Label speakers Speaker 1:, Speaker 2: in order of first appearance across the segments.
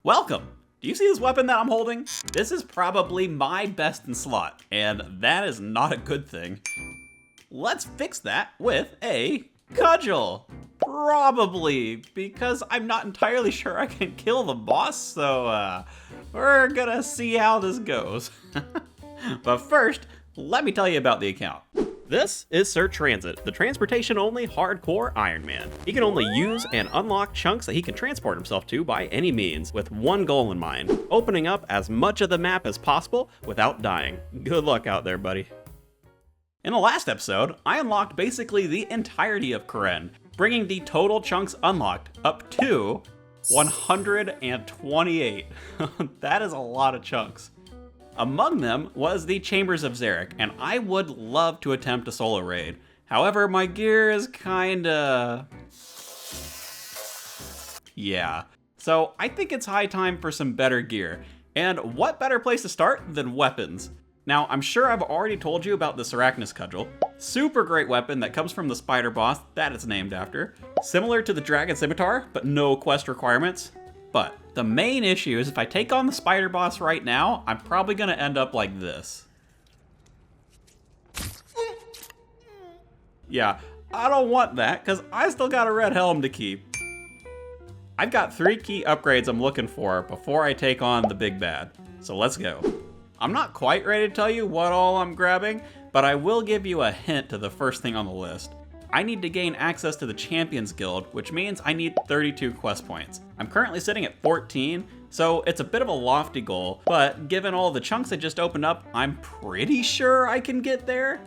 Speaker 1: Welcome! Do you see this weapon that I'm holding? This is probably my best in slot, and that is not a good thing. Let's fix that with a cudgel. Probably, because I'm not entirely sure I can kill the boss, so we're gonna see how this goes. But first, let me tell you about the account. This is Sir Transit, the transportation-only hardcore Iron Man. He can only use and unlock chunks that he can transport himself to by any means, with one goal in mind: opening up as much of the map as possible without dying. Good luck out there, buddy. In the last episode, I unlocked basically the entirety of Karen, bringing the total chunks unlocked up to 128. That is a lot of chunks. Among them was the Chambers of Zarek, and I would love to attempt a solo raid. However, my gear is kinda... yeah. So I think it's high time for some better gear. And what better place to start than weapons? Now, I'm sure I've already told you about the Sarachnis cudgel. Super great weapon that comes from the spider boss that it's named after. Similar to the dragon scimitar, but no quest requirements. But the main issue is if I take on the spider boss right now, I'm probably gonna end up like this. Yeah, I don't want that, because I still got a red helm to keep. I've got 3 key upgrades I'm looking for before I take on the big bad. So let's go. I'm not quite ready to tell you what all I'm grabbing, but I will give you a hint to the first thing on the list. I need to gain access to the Champions Guild, which means I need 32 quest points. I'm currently sitting at 14, so it's a bit of a lofty goal, but given all the chunks I just opened up, I'm pretty sure I can get there.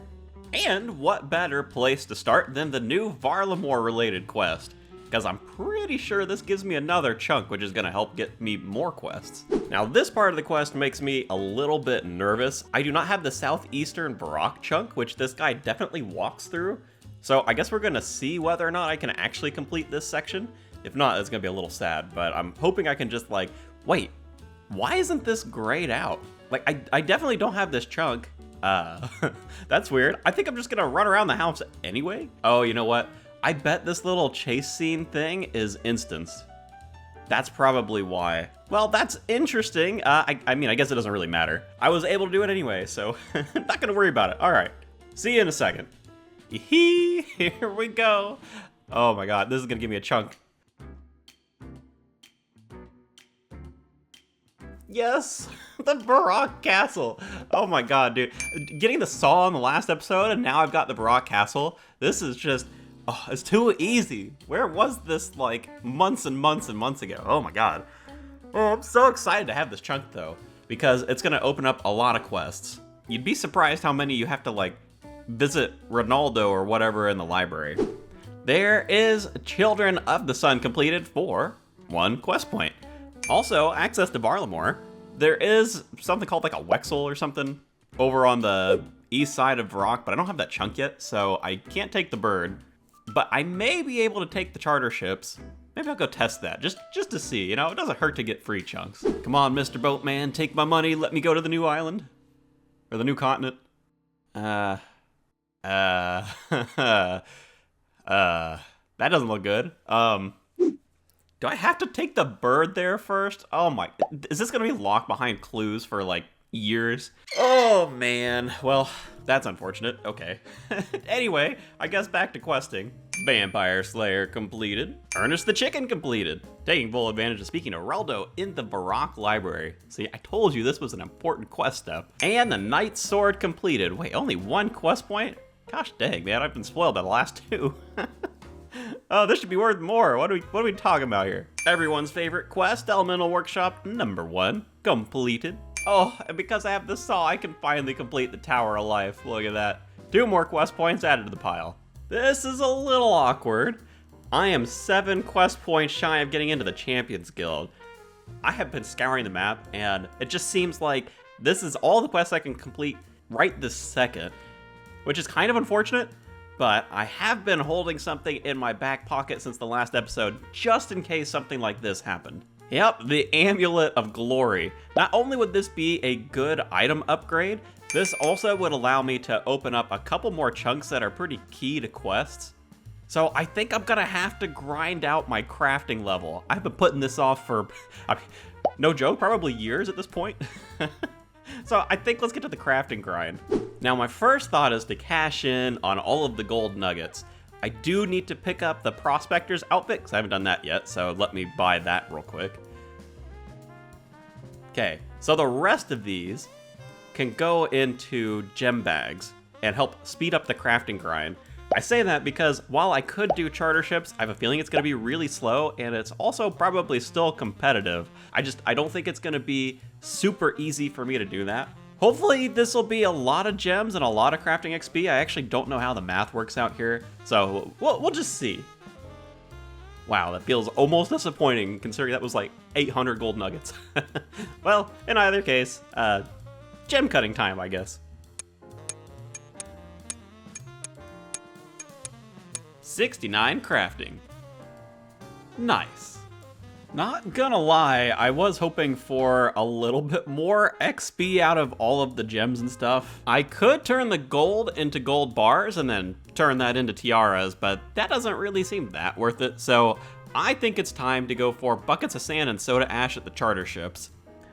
Speaker 1: And what better place to start than the new Varlamore related quest? Because I'm pretty sure this gives me another chunk, which is going to help get me more quests. Now, this part of the quest makes me a little bit nervous. I do not have the southeastern Barak chunk, which this guy definitely walks through. So I guess we're going to see whether or not I can actually complete this section. If not, it's going to be a little sad, but I'm hoping I can just like, wait, why isn't this grayed out? Like, I definitely don't have this chunk. That's weird. I think I'm just going to run around the house anyway. Oh, you know what? I bet this little chase scene thing is instanced. That's probably why. Well, that's interesting. I mean, I guess it doesn't really matter. I was able to do it anyway, so I'm not gonna worry about it. All right, see you in a second. Here we go. Oh my God, this is gonna give me a chunk. Yes, the Barak Castle. Oh my God, dude. Getting the saw in the last episode, and now I've got the Barak Castle. This is just... oh, it's too easy. Where was this like months and months and months ago? Oh my God. Oh, I'm so excited to have this chunk though, because it's gonna open up a lot of quests. You'd be surprised how many you have to like visit Ronaldo or whatever in the library. There is Children of the Sun completed for 1 quest point. Also, access to Varlamore. There is something called like a Wexel or something over on the east side of Varrock, but I don't have that chunk yet, so I can't take the bird. But I may be able to take the charter ships. Maybe I'll go test that, just to see, you know? It doesn't hurt to get free chunks. Come on, Mr. Boatman, take my money, let me go to the new island. Or the new continent. That doesn't look good. Do I have to take the bird there first? Oh my, is this gonna be locked behind clues for like years? Oh man, well, that's unfortunate. Okay. Anyway, I guess back to questing. Vampire Slayer completed. Ernest the Chicken completed. Taking full advantage of speaking to Reldo in the Barak Library. See, I told you this was an important quest step. And the Knight's Sword completed. Wait, only 1 quest point? Gosh dang, man, I've been spoiled by the last 2. Oh, this should be worth more. What are we talking about here? Everyone's favorite quest, Elemental Workshop number 1, completed. Oh, and because I have the saw, I can finally complete the Tower of Life. Look at that. 2 more quest points added to the pile. This is a little awkward. I am 7 quest points shy of getting into the Champions Guild. I have been scouring the map, and it just seems like this is all the quests I can complete right this second, which is kind of unfortunate. But I have been holding something in my back pocket since the last episode, just in case something like this happened. Yep, the Amulet of Glory. Not only would this be a good item upgrade, this also would allow me to open up a couple more chunks that are pretty key to quests. So I think I'm gonna have to grind out my crafting level. I've been putting this off for, No joke, probably years at this point. So I think let's get to the crafting grind. Now my first thought is to cash in on all of the gold nuggets. I do need to pick up the prospector's outfit because I haven't done that yet, so let me buy that real quick. Okay, so the rest of these can go into gem bags and help speed up the crafting grind. I say that because while I could do charter ships, I have a feeling it's gonna be really slow, and it's also probably still competitive. I don't think it's gonna be super easy for me to do that. Hopefully this will be a lot of gems and a lot of crafting XP. I actually don't know how the math works out here, so we'll just see. Wow, that feels almost disappointing considering that was like 800 gold nuggets. Well, in either case, gem cutting time, I guess. 69 crafting. Nice. Not gonna lie, I was hoping for a little bit more XP out of all of the gems and stuff. I could turn the gold into gold bars and then turn that into tiaras, but that doesn't really seem that worth it, so I think it's time to go for buckets of sand and soda ash at the charter ships.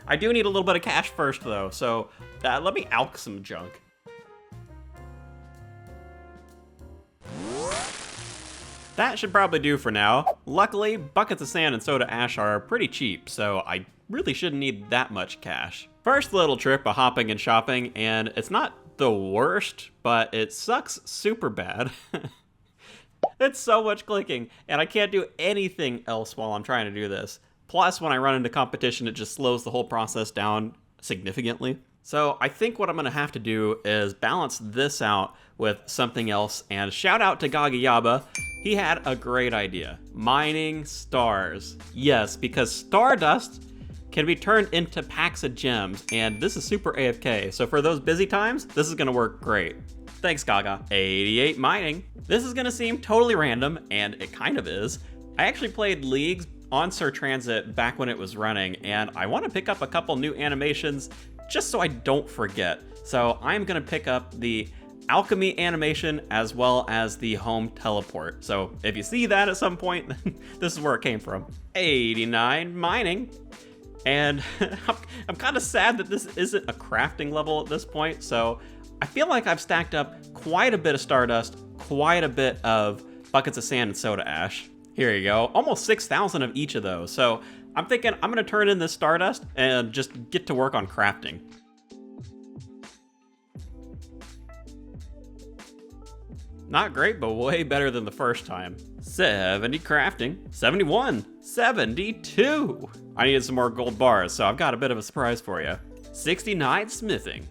Speaker 1: I do need a little bit of cash first though, so let me alch some junk. That should probably do for now. Luckily, buckets of sand and soda ash are pretty cheap, so I really shouldn't need that much cash. First little trip of hopping and shopping, and it's not the worst, but it sucks super bad. It's so much clicking, and I can't do anything else while I'm trying to do this. Plus, when I run into competition, it just slows the whole process down significantly. So I think what I'm gonna have to do is balance this out with something else, and shout out to Gagayaba. He had a great idea. Mining stars. Yes, because stardust can be turned into packs of gems, and this is super AFK, so for those busy times, this is gonna work great. Thanks, Gaga. 88 mining. This is gonna seem totally random, and it kind of is. I actually played Leagues on Sir Transit back when it was running, and I wanna pick up a couple new animations just so I don't forget. So I'm gonna pick up the alchemy animation as well as the home teleport. So if you see that at some point, this is where it came from. 89 mining. And I'm kind of sad that this isn't a crafting level at this point. So I feel like I've stacked up quite a bit of stardust, quite a bit of buckets of sand and soda ash. Here you go, almost 6,000 of each of those. So I'm thinking I'm gonna turn in this stardust and just get to work on crafting. Not great, but way better than the first time. 70 crafting, 71, 72. I needed some more gold bars, so I've got a bit of a surprise for you. 69 smithing.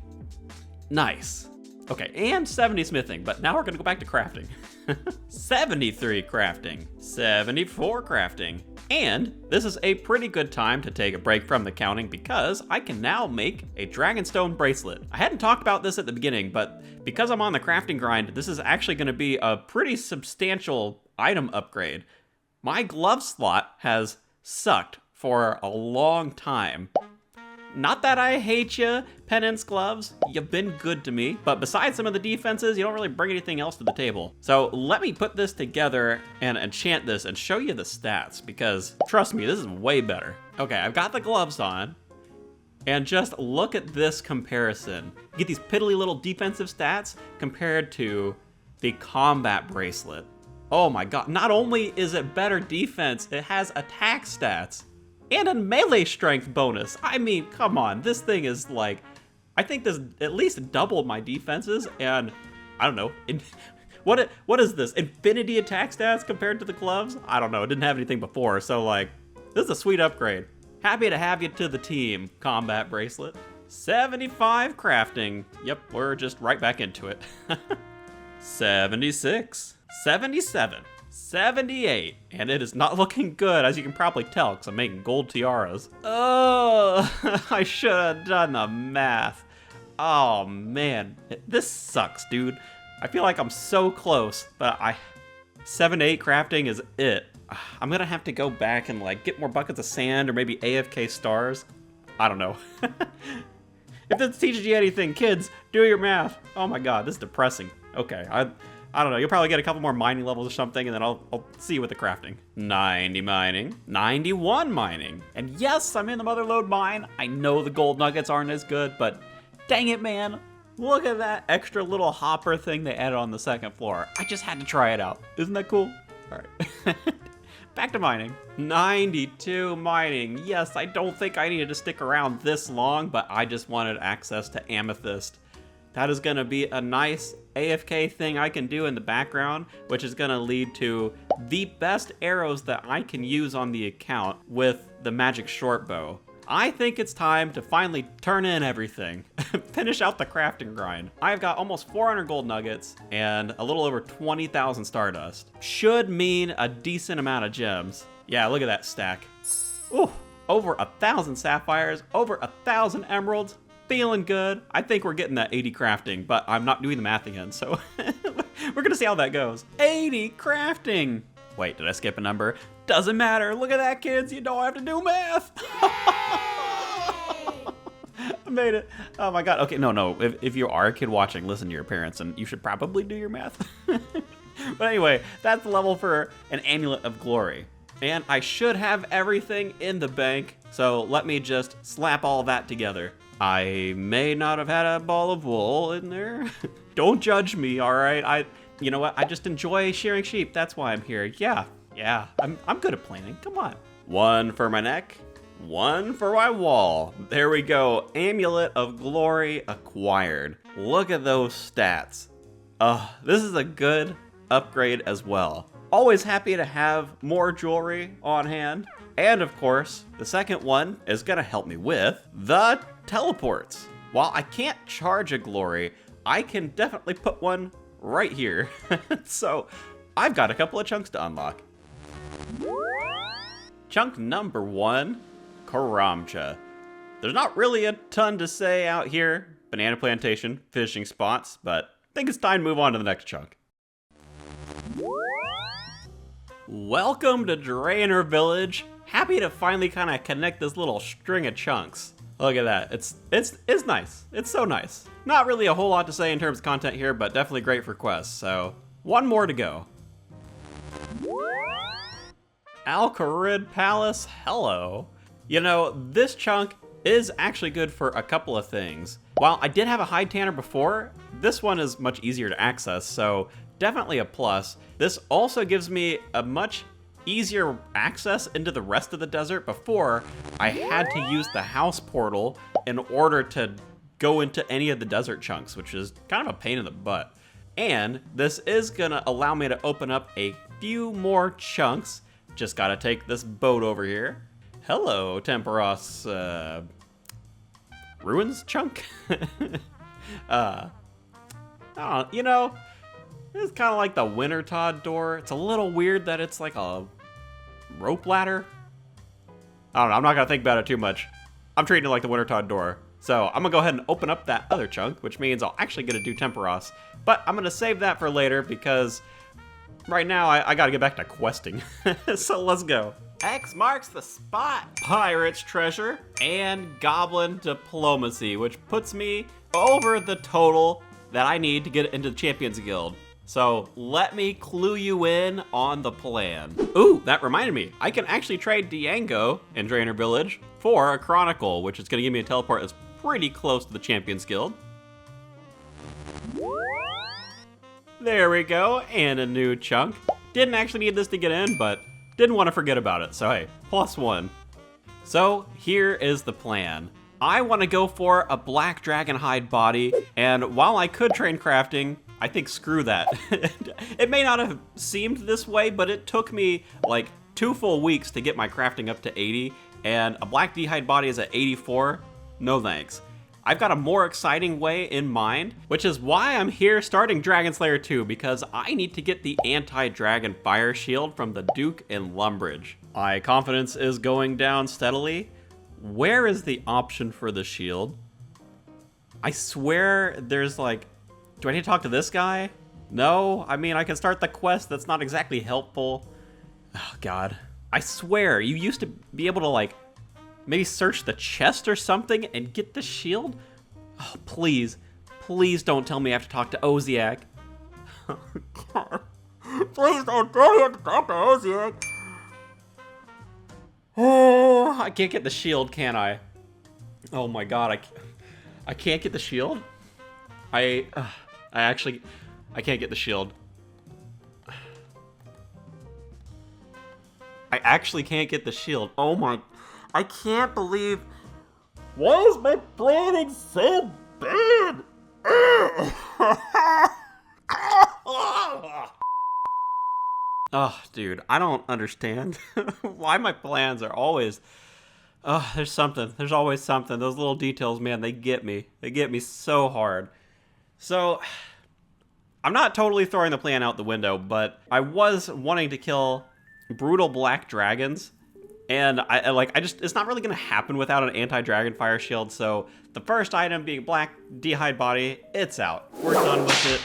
Speaker 1: Nice. Okay, and 70 smithing, but now we're gonna go back to crafting. 73 crafting, 74 crafting. And this is a pretty good time to take a break from the counting because I can now make a Dragonstone bracelet. I hadn't talked about this at the beginning, but because I'm on the crafting grind, this is actually gonna be a pretty substantial item upgrade. My glove slot has sucked for a long time. Not that I hate you, Penance Gloves. You've been good to me. But besides some of the defenses, you don't really bring anything else to the table. So let me put this together and enchant this and show you the stats, because trust me, this is way better. Okay, I've got the gloves on. And just look at this comparison. You get these piddly little defensive stats compared to the combat bracelet. Oh my god, not only is it better defense, it has attack stats. And a melee strength bonus. I mean, come on, this thing is like, I think this at least doubled my defenses, and I don't know, what is this? Infinity attack stats compared to the gloves? I don't know, it didn't have anything before, so like, this is a sweet upgrade. Happy to have you to the team, combat bracelet. 75 crafting. Yep, we're just right back into it. 76, 77. 78, and it is not looking good, as you can probably tell, because I'm making gold tiaras. Oh, I should have done the math. Oh man, this sucks, dude. I feel like I'm so close, but 7-8 crafting is it. I'm gonna have to go back and like get more buckets of sand or maybe AFK stars. I don't know. If this teaches you anything, kids, do your math. Oh my god, this is depressing. Okay, I don't know, you'll probably get a couple more mining levels or something, and then I'll see you with the crafting. 90 mining, 91 mining. And yes, I'm in the Motherlode mine. I know the gold nuggets aren't as good, but dang it, man. Look at that extra little hopper thing they added on the second floor. I just had to try it out. Isn't that cool? All right. Back to mining. 92 mining. Yes, I don't think I needed to stick around this long, but I just wanted access to amethyst. That is gonna be a nice AFK thing I can do in the background, which is gonna lead to the best arrows that I can use on the account with the magic short bow. I think it's time to finally turn in everything. Finish out the crafting grind. I've got almost 400 gold nuggets and a little over 20,000 stardust. Should mean a decent amount of gems. Yeah, look at that stack. Ooh, over 1,000 sapphires, over 1,000 emeralds. Feeling good. I think we're getting that 80 crafting, but I'm not doing the math again, so we're gonna see how that goes. 80 crafting. Wait, did I skip a number? Doesn't matter. Look at that, kids. You don't have to do math. I made it. Oh my God. Okay, no. If you are a kid watching, listen to your parents, and you should probably do your math. But anyway, that's the level for an Amulet of Glory. And I should have everything in the bank, so let me just slap all that together. I may not have had a ball of wool in there. Don't judge me, all right? You know what? I just enjoy shearing sheep. That's why I'm here. Yeah. I'm good at planning. Come on. One for my neck, one for my wall. There we go. Amulet of Glory acquired. Look at those stats. This is a good upgrade as well. Always happy to have more jewelry on hand. And of course, the second one is gonna help me with the teleports. While I can't charge a glory, I can definitely put one right here. So I've got a couple of chunks to unlock. Chunk number 1, Karamcha. There's not really a ton to say out here. Banana plantation, fishing spots, but I think it's time to move on to the next chunk. Welcome to Drainer Village. Happy to finally kind of connect this little string of chunks. Look at that. It's nice. It's so nice. Not really a whole lot to say in terms of content here, but definitely great for quests. So one more to go. Al-Kharid Palace, hello. You know, this chunk is actually good for a couple of things. While I did have a hide tanner before, this one is much easier to access, so definitely a plus. This also gives me a much easier access into the rest of the desert. Before, I had to use the house portal in order to go into any of the desert chunks, which is kind of a pain in the butt. And this is gonna allow me to open up a few more chunks. Just gotta take this boat over here. Hello, Temperos, ruins chunk? I don't know, you know, it's kind of like the Wintertodt door. It's a little weird that it's like a rope ladder. I don't know, I'm not gonna think about it too much. I'm treating it like the Wintertodt door. So I'm gonna go ahead and open up that other chunk, which means I'll actually get to do Temperos. But I'm gonna save that for later because right now I gotta get back to questing. So let's go. X marks the spot. Pirate's treasure and goblin diplomacy, which puts me over the total that I need to get into the Champions Guild. So let me clue you in on the plan. Ooh, that reminded me. I can actually trade Diango in Drainer Village for a Chronicle, which is gonna give me a teleport that's pretty close to the Champions Guild. There we go, and a new chunk. Didn't actually need this to get in, but didn't want to forget about it, so hey, +1. So here is the plan. I want to go for a black dragon hide body, and while I could train crafting, I think screw that. It may not have seemed this way, but it took me like 2 full weeks to get my crafting up to 80, and a black D-hide body is at 84. No thanks. I've got a more exciting way in mind, which is why I'm here starting Dragon Slayer 2, because I need to get the anti-dragon fire shield from the Duke in Lumbridge. My confidence is going down steadily. Where is the option for the shield? I swear there's like, do I need to talk to this guy? No, I mean, I can start the quest. That's not exactly helpful. Oh God, I swear you used to be able to like, maybe search the chest or something and get the shield? Oh, please don't tell me I have to talk to Oziak.
Speaker 2: God. Please don't tell me to talk to Ozzy.
Speaker 1: Oh, I can't get the shield, can I? Oh my god, I can't get the shield? I can't get the shield. I actually can't get the shield. Oh my, I can't believe.
Speaker 2: Why is my planning so bad?
Speaker 1: Oh, dude, I don't understand why my plans are always... Oh, there's something. There's always something. Those little details, man, they get me. They get me so hard. So, I'm not totally throwing the plan out the window, but I was wanting to kill brutal black dragons. And it's not really going to happen without an anti-dragon fire shield. So, the first item being black D'hide body, it's out. We're done with it.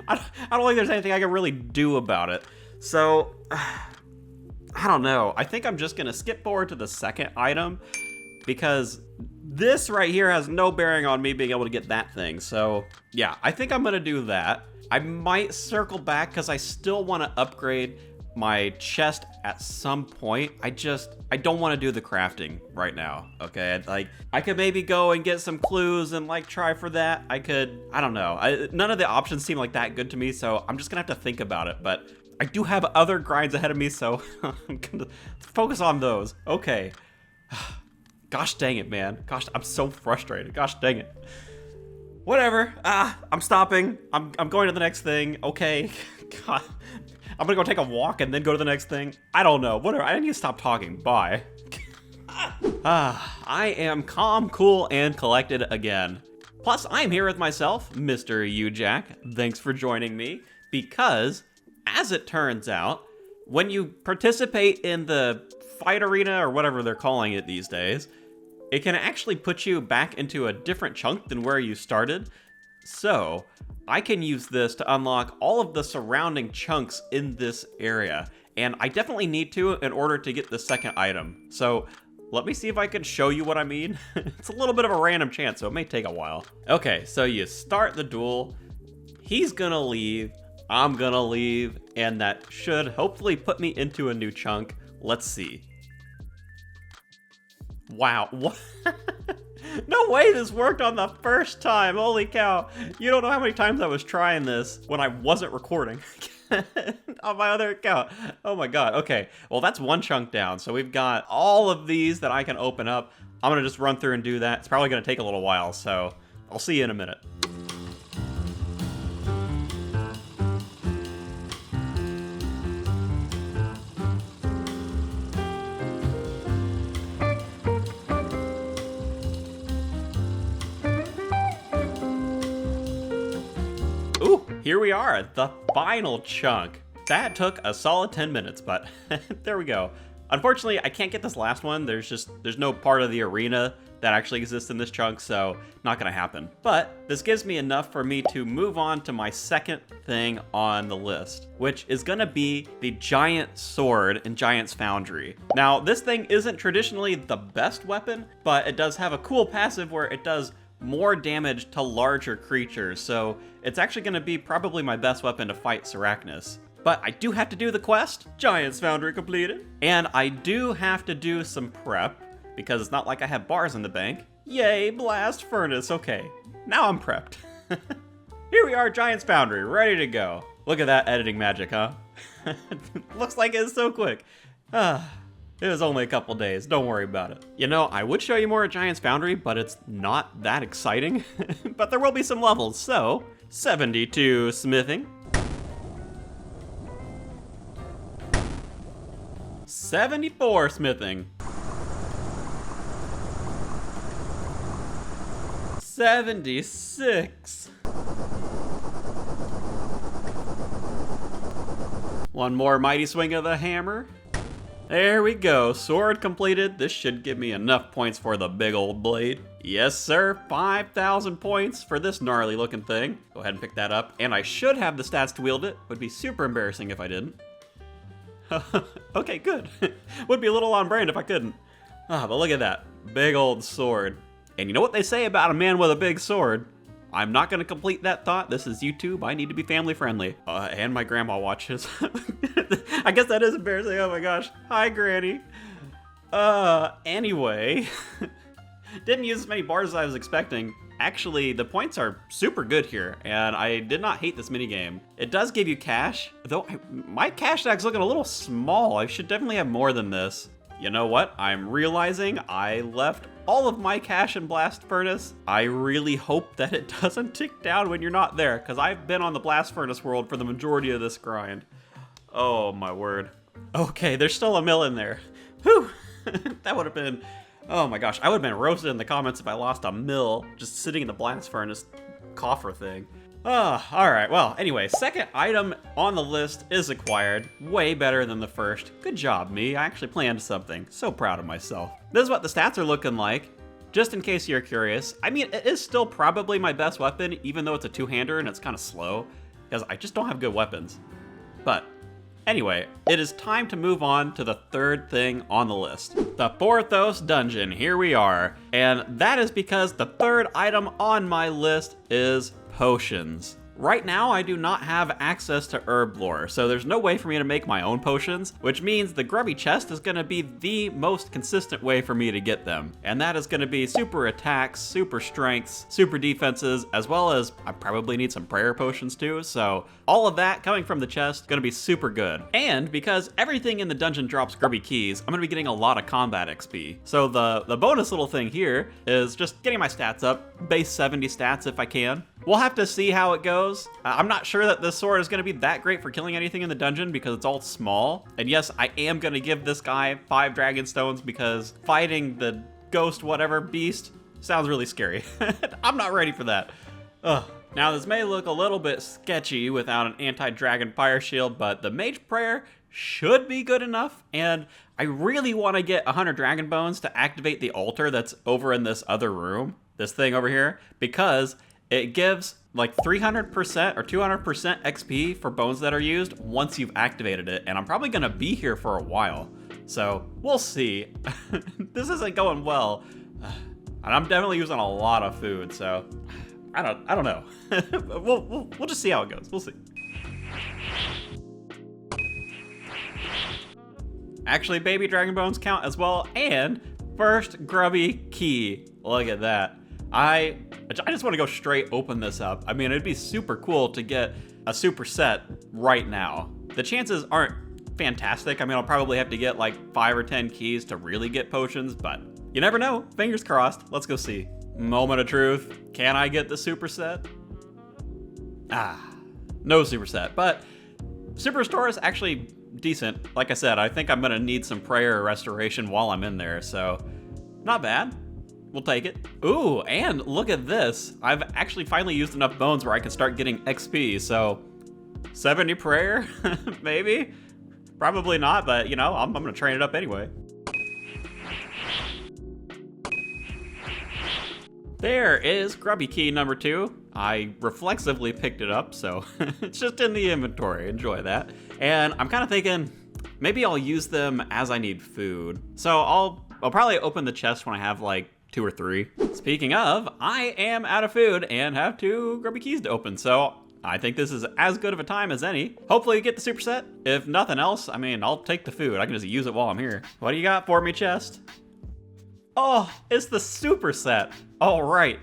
Speaker 1: I don't think there's anything I can really do about it. So, I don't know. I think I'm just going to skip forward to the second item because this right here has no bearing on me being able to get that thing. So, yeah, I think I'm going to do that. I might circle back because I still want to upgrade my chest at some point. I don't want to do the crafting right now, okay? I could maybe go and get some clues and try for that. I don't know. None of the options seem like that good to me, so I'm just gonna have to think about it, but I do have other grinds ahead of me, so I'm gonna focus on those. Okay. Gosh dang it, man. Gosh, I'm so frustrated. Gosh dang it. Whatever. I'm stopping. I'm going to the next thing. Okay. God. I'm gonna go take a walk and then go to the next thing. I don't know. Whatever. I need to stop talking. Bye. I am calm, cool, and collected again. Plus, I'm here with myself, Mr. Jack. Thanks for joining me. Because, as it turns out, when you participate in the fight arena or whatever they're calling it these days, it can actually put you back into a different chunk than where you started. So, I can use this to unlock all of the surrounding chunks in this area, and I definitely need to in order to get the second item. So, let me see if I can show you what I mean. It's a little bit of a random chance, so it may take a while. Okay, so you start the duel, he's gonna leave, I'm gonna leave, and that should hopefully put me into a new chunk. Let's see. Wow, what? No way this worked on the first time. Holy cow. You don't know how many times I was trying this when I wasn't recording on my other account. Oh my god. Okay, well that's one chunk down. So we've got all of these that I can open up. I'm gonna just run through and do that. It's probably gonna take a little while, so I'll see you in a minute. Here we are, the final chunk. That took a solid 10 minutes, but there we go. Unfortunately, I can't get this last one. There's no part of the arena that actually exists in this chunk, so not gonna happen. But this gives me enough for me to move on to my second thing on the list, which is gonna be the giant sword in Giant's Foundry. Now, this thing isn't traditionally the best weapon, but it does have a cool passive where it does more damage to larger creatures, so it's actually going to be probably my best weapon to fight Sarachnis. But I do have to do the quest, Giant's Foundry completed, and I do have to do some prep, because it's not like I have bars in the bank. Yay, blast furnace, okay, now I'm prepped. Here we are, Giant's Foundry, ready to go. Look at that editing magic, huh? Looks like it's so quick. It was only a couple days, don't worry about it. You know, I would show you more at Giant's Foundry, but it's not that exciting. But there will be some levels, so 72 smithing. 74 smithing. 76. One more mighty swing of the hammer. There we go, sword completed. This should give me enough points for the big old blade. Yes sir, 5,000 points for this gnarly looking thing. Go ahead and pick that up, and I should have the stats to wield it. Would be super embarrassing if I didn't. Okay, good. Would be a little on brand if I couldn't. But look at that, big old sword. And you know what they say about a man with a big sword? I'm not gonna complete that thought. This is YouTube. I need to be family friendly. And my grandma watches. I guess that is embarrassing. Oh my gosh. Hi, Granny. Anyway. Didn't use as many bars as I was expecting. Actually, the points are super good here, and I did not hate this minigame. It does give you cash, though my cash tag's looking a little small. I should definitely have more than this. You know what? I'm realizing I left all of my cash in Blast Furnace. I really hope that it doesn't tick down when you're not there, because I've been on the Blast Furnace world for the majority of this grind. Oh my word. Okay, there's still a mill in there. Whew! That would have been... Oh my gosh, I would have been roasted in the comments if I lost a mill just sitting in the Blast Furnace coffer thing. Alright, well, anyway, second item on the list is acquired. Way better than the first. Good job, me. I actually planned something. So proud of myself. This is what the stats are looking like. Just in case you're curious. I mean, it is still probably my best weapon, even though it's a two-hander and it's kind of slow, because I just don't have good weapons. But anyway, it is time to move on to the third thing on the list. The Porthos Dungeon, here we are. And that is because the third item on my list is potions. Right now, I do not have access to herb lore, so there's no way for me to make my own potions, which means the grubby chest is gonna be the most consistent way for me to get them. And that is gonna be super attacks, super strengths, super defenses, as well as I probably need some prayer potions too, so all of that coming from the chest, gonna be super good. And because everything in the dungeon drops grubby keys, I'm gonna be getting a lot of combat XP. So the bonus little thing here is just getting my stats up, base 70 stats if I can. We'll have to see how it goes. I'm not sure that this sword is going to be that great for killing anything in the dungeon because it's all small. And yes, I am going to give this guy 5 dragon stones because fighting the ghost whatever beast sounds really scary. I'm not ready for that. Ugh. Now this may look a little bit sketchy without an anti-dragon fire shield, but the mage prayer should be good enough. And I really want to get 100 dragon bones to activate the altar that's over in this other room, this thing over here, because it gives like 300% or 200% XP for bones that are used once you've activated it, and I'm probably gonna be here for a while. So we'll see. This isn't going well. And I'm definitely using a lot of food, so I don't know. We'll just see how it goes. We'll see. Actually, baby dragon bones count as well, and first grubby key. Look at that. I just want to go straight open this up. I mean, it'd be super cool to get a super set right now. The chances aren't fantastic. I mean, I'll probably have to get like 5 or 10 keys to really get potions, but you never know. Fingers crossed. Let's go see. Moment of truth. Can I get the super set? No super set, but Superstore is actually decent. Like I said, I think I'm gonna need some prayer restoration while I'm in there, so not bad. We'll take it. Ooh, and look at this. I've actually finally used enough bones where I can start getting XP, so 70 prayer, maybe? Probably not, but you know, I'm gonna train it up anyway. There is grubby key number 2. I reflexively picked it up, so it's just in the inventory. Enjoy that. And I'm kind of thinking maybe I'll use them as I need food. So I'll probably open the chest when I have like 2 or 3. Speaking of, I am out of food and have 2 grubby keys to open, so I think this is as good of a time as any. Hopefully you get the superset. If nothing else, I mean, I'll take the food. I can just use it while I'm here. What do you got for me, chest? Oh, it's the superset. All right,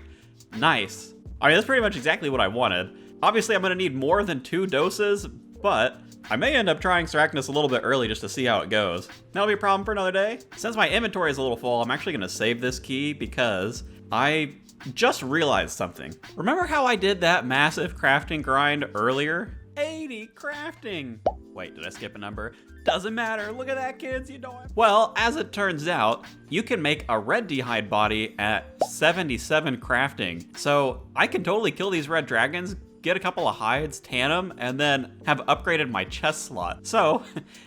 Speaker 1: nice. I mean, that's pretty much exactly what I wanted. Obviously, I'm gonna need more than 2 doses, but I may end up trying Sarachnis a little bit early just to see how it goes. That'll be a problem for another day. Since my inventory is a little full, I'm actually gonna save this key because I just realized something. Remember how I did that massive crafting grind earlier? 80 crafting. Wait, did I skip a number? Doesn't matter, look at that, kids, you know it. Well, as it turns out, you can make a red d'hide body at 77 crafting. So I can totally kill these red dragons, get a couple of hides, tan them, and then have upgraded my chest slot. So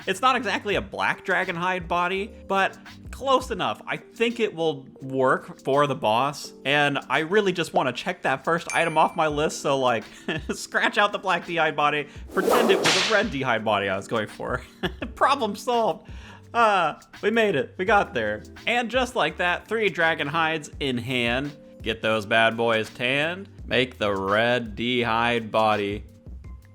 Speaker 1: it's not exactly a black dragon hide body, but close enough. I think it will work for the boss, and I really just want to check that first item off my list, so like, scratch out the black d'hide body, pretend it was a red d'hide body I was going for. Problem solved. We made it. We got there. And just like that, 3 dragon hides in hand. Get those bad boys tanned. Make the red d'hide body.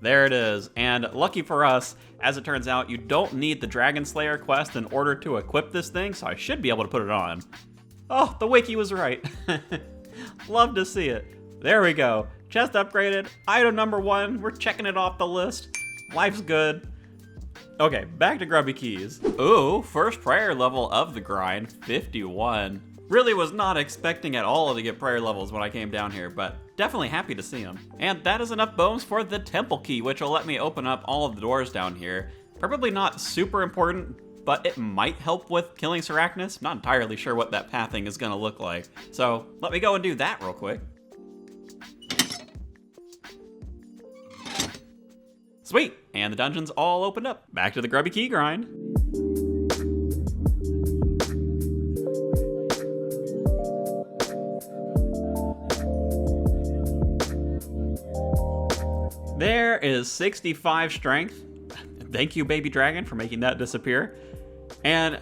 Speaker 1: There it is. And lucky for us, as it turns out, you don't need the Dragon Slayer quest in order to equip this thing, so I should be able to put it on. Oh, the wiki was right. Love to see it. There we go. Chest upgraded. Item number 1. We're checking it off the list. Life's good. Okay, back to Grubby Keys. Ooh, first prayer level of the grind, 51. Really was not expecting at all to get prayer levels when I came down here, but definitely happy to see them. And that is enough bones for the temple key, which will let me open up all of the doors down here. Probably not super important, but it might help with killing Sarachnis. Not entirely sure what that pathing is gonna look like. So let me go and do that real quick. Sweet, and the dungeon's all opened up. Back to the Grubby Key grind. There is 65 strength. Thank you, baby dragon, for making that disappear. And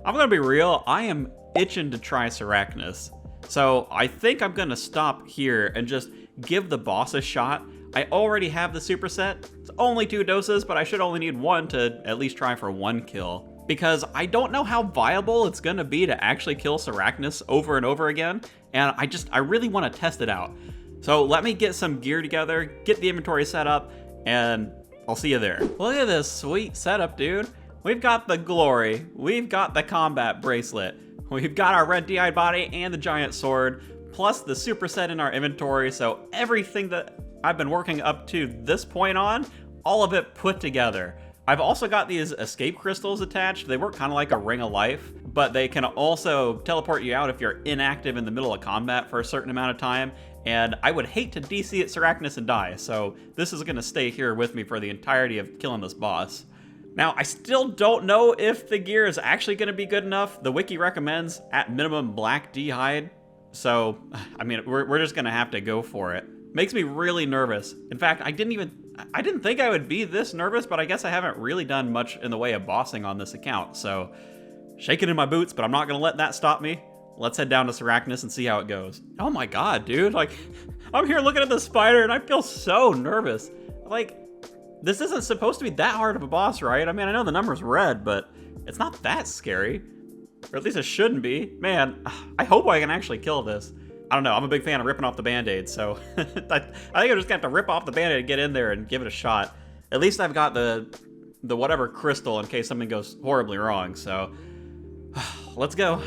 Speaker 1: I'm gonna be real, I am itching to try Sarachnis. So I think I'm gonna stop here and just give the boss a shot. I already have the superset. It's only 2 doses, but I should only need 1 to at least try for 1 kill. Because I don't know how viable it's gonna be to actually kill Sarachnis over and over again. And I really wanna test it out. So let me get some gear together, get the inventory set up, and I'll see you there. Look at this sweet setup, dude. We've got the glory, we've got the combat bracelet, we've got our red d'hide body and the giant sword, plus the superset in our inventory, so everything that I've been working up to this point on, all of it put together. I've also got these escape crystals attached. They work kind of like a ring of life, but they can also teleport you out if you're inactive in the middle of combat for a certain amount of time. And I would hate to DC at Sarachnis and die, so this is gonna stay here with me for the entirety of killing this boss. Now, I still don't know if the gear is actually gonna be good enough. The wiki recommends at minimum black d'hide, so, I mean, we're just gonna have to go for it. Makes me really nervous. In fact, I didn't think I would be this nervous, but I guess I haven't really done much in the way of bossing on this account, so shaking in my boots, but I'm not gonna let that stop me. Let's head down to Sarachnis and see how it goes. Oh my god, dude, like, I'm here looking at the spider and I feel so nervous. Like, this isn't supposed to be that hard of a boss, right? I mean, I know the number's red, but it's not that scary. Or at least it shouldn't be. Man, I hope I can actually kill this. I don't know, I'm a big fan of ripping off the band-aid, so I think I'm just gonna have to rip off the band-aid and get in there and give it a shot. At least I've got the whatever crystal in case something goes horribly wrong, so let's go.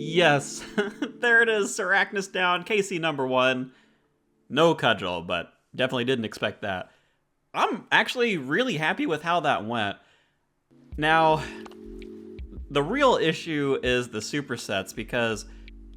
Speaker 1: Yes, there it is, Sarachnis down, KC number 1. No cudgel, but definitely didn't expect that. I'm actually really happy with how that went. Now, the real issue is the supersets, because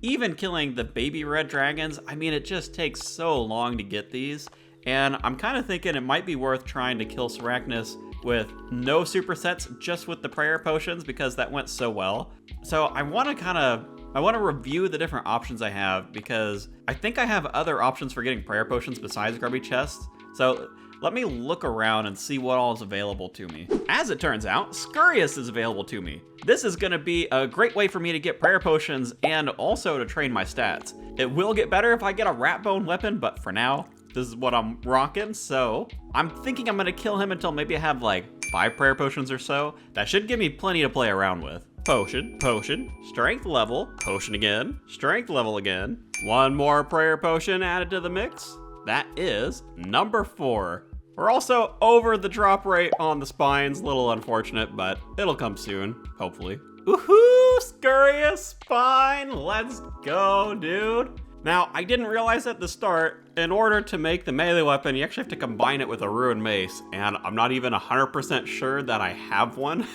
Speaker 1: even killing the baby red dragons, I mean, it just takes so long to get these, and I'm kind of thinking it might be worth trying to kill Sarachnis with no supersets, just with the prayer potions, because that went so well. So I want to review the different options I have, because I think I have other options for getting prayer potions besides grubby chests. So let me look around and see what all is available to me. As it turns out, Scurrius is available to me. This is gonna be a great way for me to get prayer potions and also to train my stats. It will get better if I get a rat bone weapon, but for now, this is what I'm rocking. So I'm thinking I'm gonna kill him until maybe I have like 5 prayer potions or so. That should give me plenty to play around with. Potion, potion, strength level, potion again, strength level again. 1 more prayer potion added to the mix. That is number 4. We're also over the drop rate on the spines. Little unfortunate, but it'll come soon, hopefully. Woohoo, Scurrius spine, let's go, dude. Now, I didn't realize at the start, in order to make the melee weapon, you actually have to combine it with a ruined mace, and I'm not even 100% sure that I have one.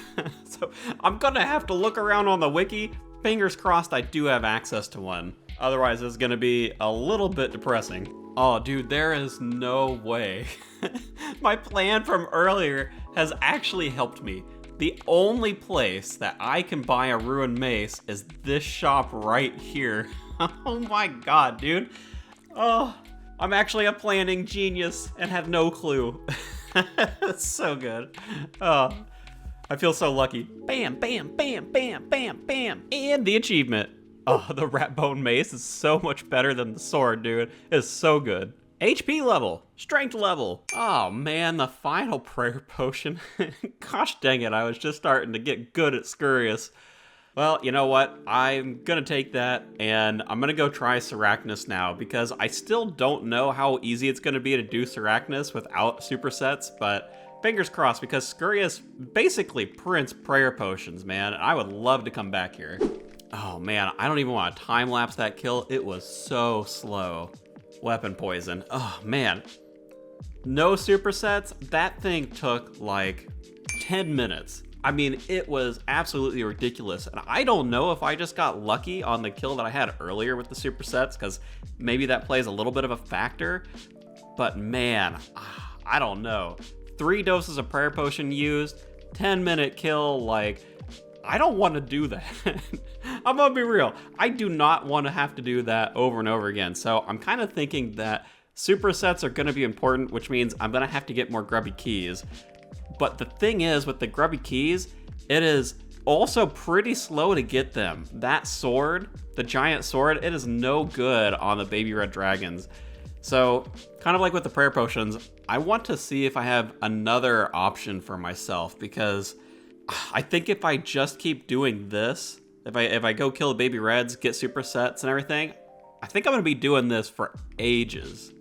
Speaker 1: So I'm gonna have to look around on the wiki. Fingers crossed I do have access to one. Otherwise, it's gonna be a little bit depressing. Oh, dude, there is no way. My plan from earlier has actually helped me. The only place that I can buy a ruined mace is this shop right here. Oh my god, dude. Oh, I'm actually a planning genius and have no clue. That's so good. Oh, I feel so lucky. Bam, bam, bam, bam, bam, bam. And the achievement. Oh, the rat bone mace is so much better than the sword, dude. It's so good. HP level, strength level. Oh man, the final prayer potion. Gosh dang it, I was just starting to get good at Scurious. Well, you know what? I'm gonna take that and I'm gonna go try Sarachnis now because I still don't know how easy it's gonna be to do Sarachnis without supersets, but fingers crossed because Scurious basically prints prayer potions, man. And I would love to come back here. Oh man, I don't even want to time lapse that kill. It was so slow. Weapon poison. Oh man. No supersets. That thing took like 10 minutes. I mean, it was absolutely ridiculous. And I don't know if I just got lucky on the kill that I had earlier with the supersets, because maybe that plays a little bit of a factor. But man, I don't know. 3 doses of prayer potion used, 10-minute kill, like, I don't want to do that. I'm gonna be real. I do not want to have to do that over and over again. So I'm kind of thinking that supersets are gonna be important, which means I'm gonna have to get more grubby keys. But the thing is, with the grubby keys, it is also pretty slow to get them. That sword, the giant sword, it is no good on the baby red dragons. So kind of like with the prayer potions, I want to see if I have another option for myself, because I think if I just keep doing this, if I go kill the baby reds, get supersets and everything, I think I'm gonna be doing this for ages.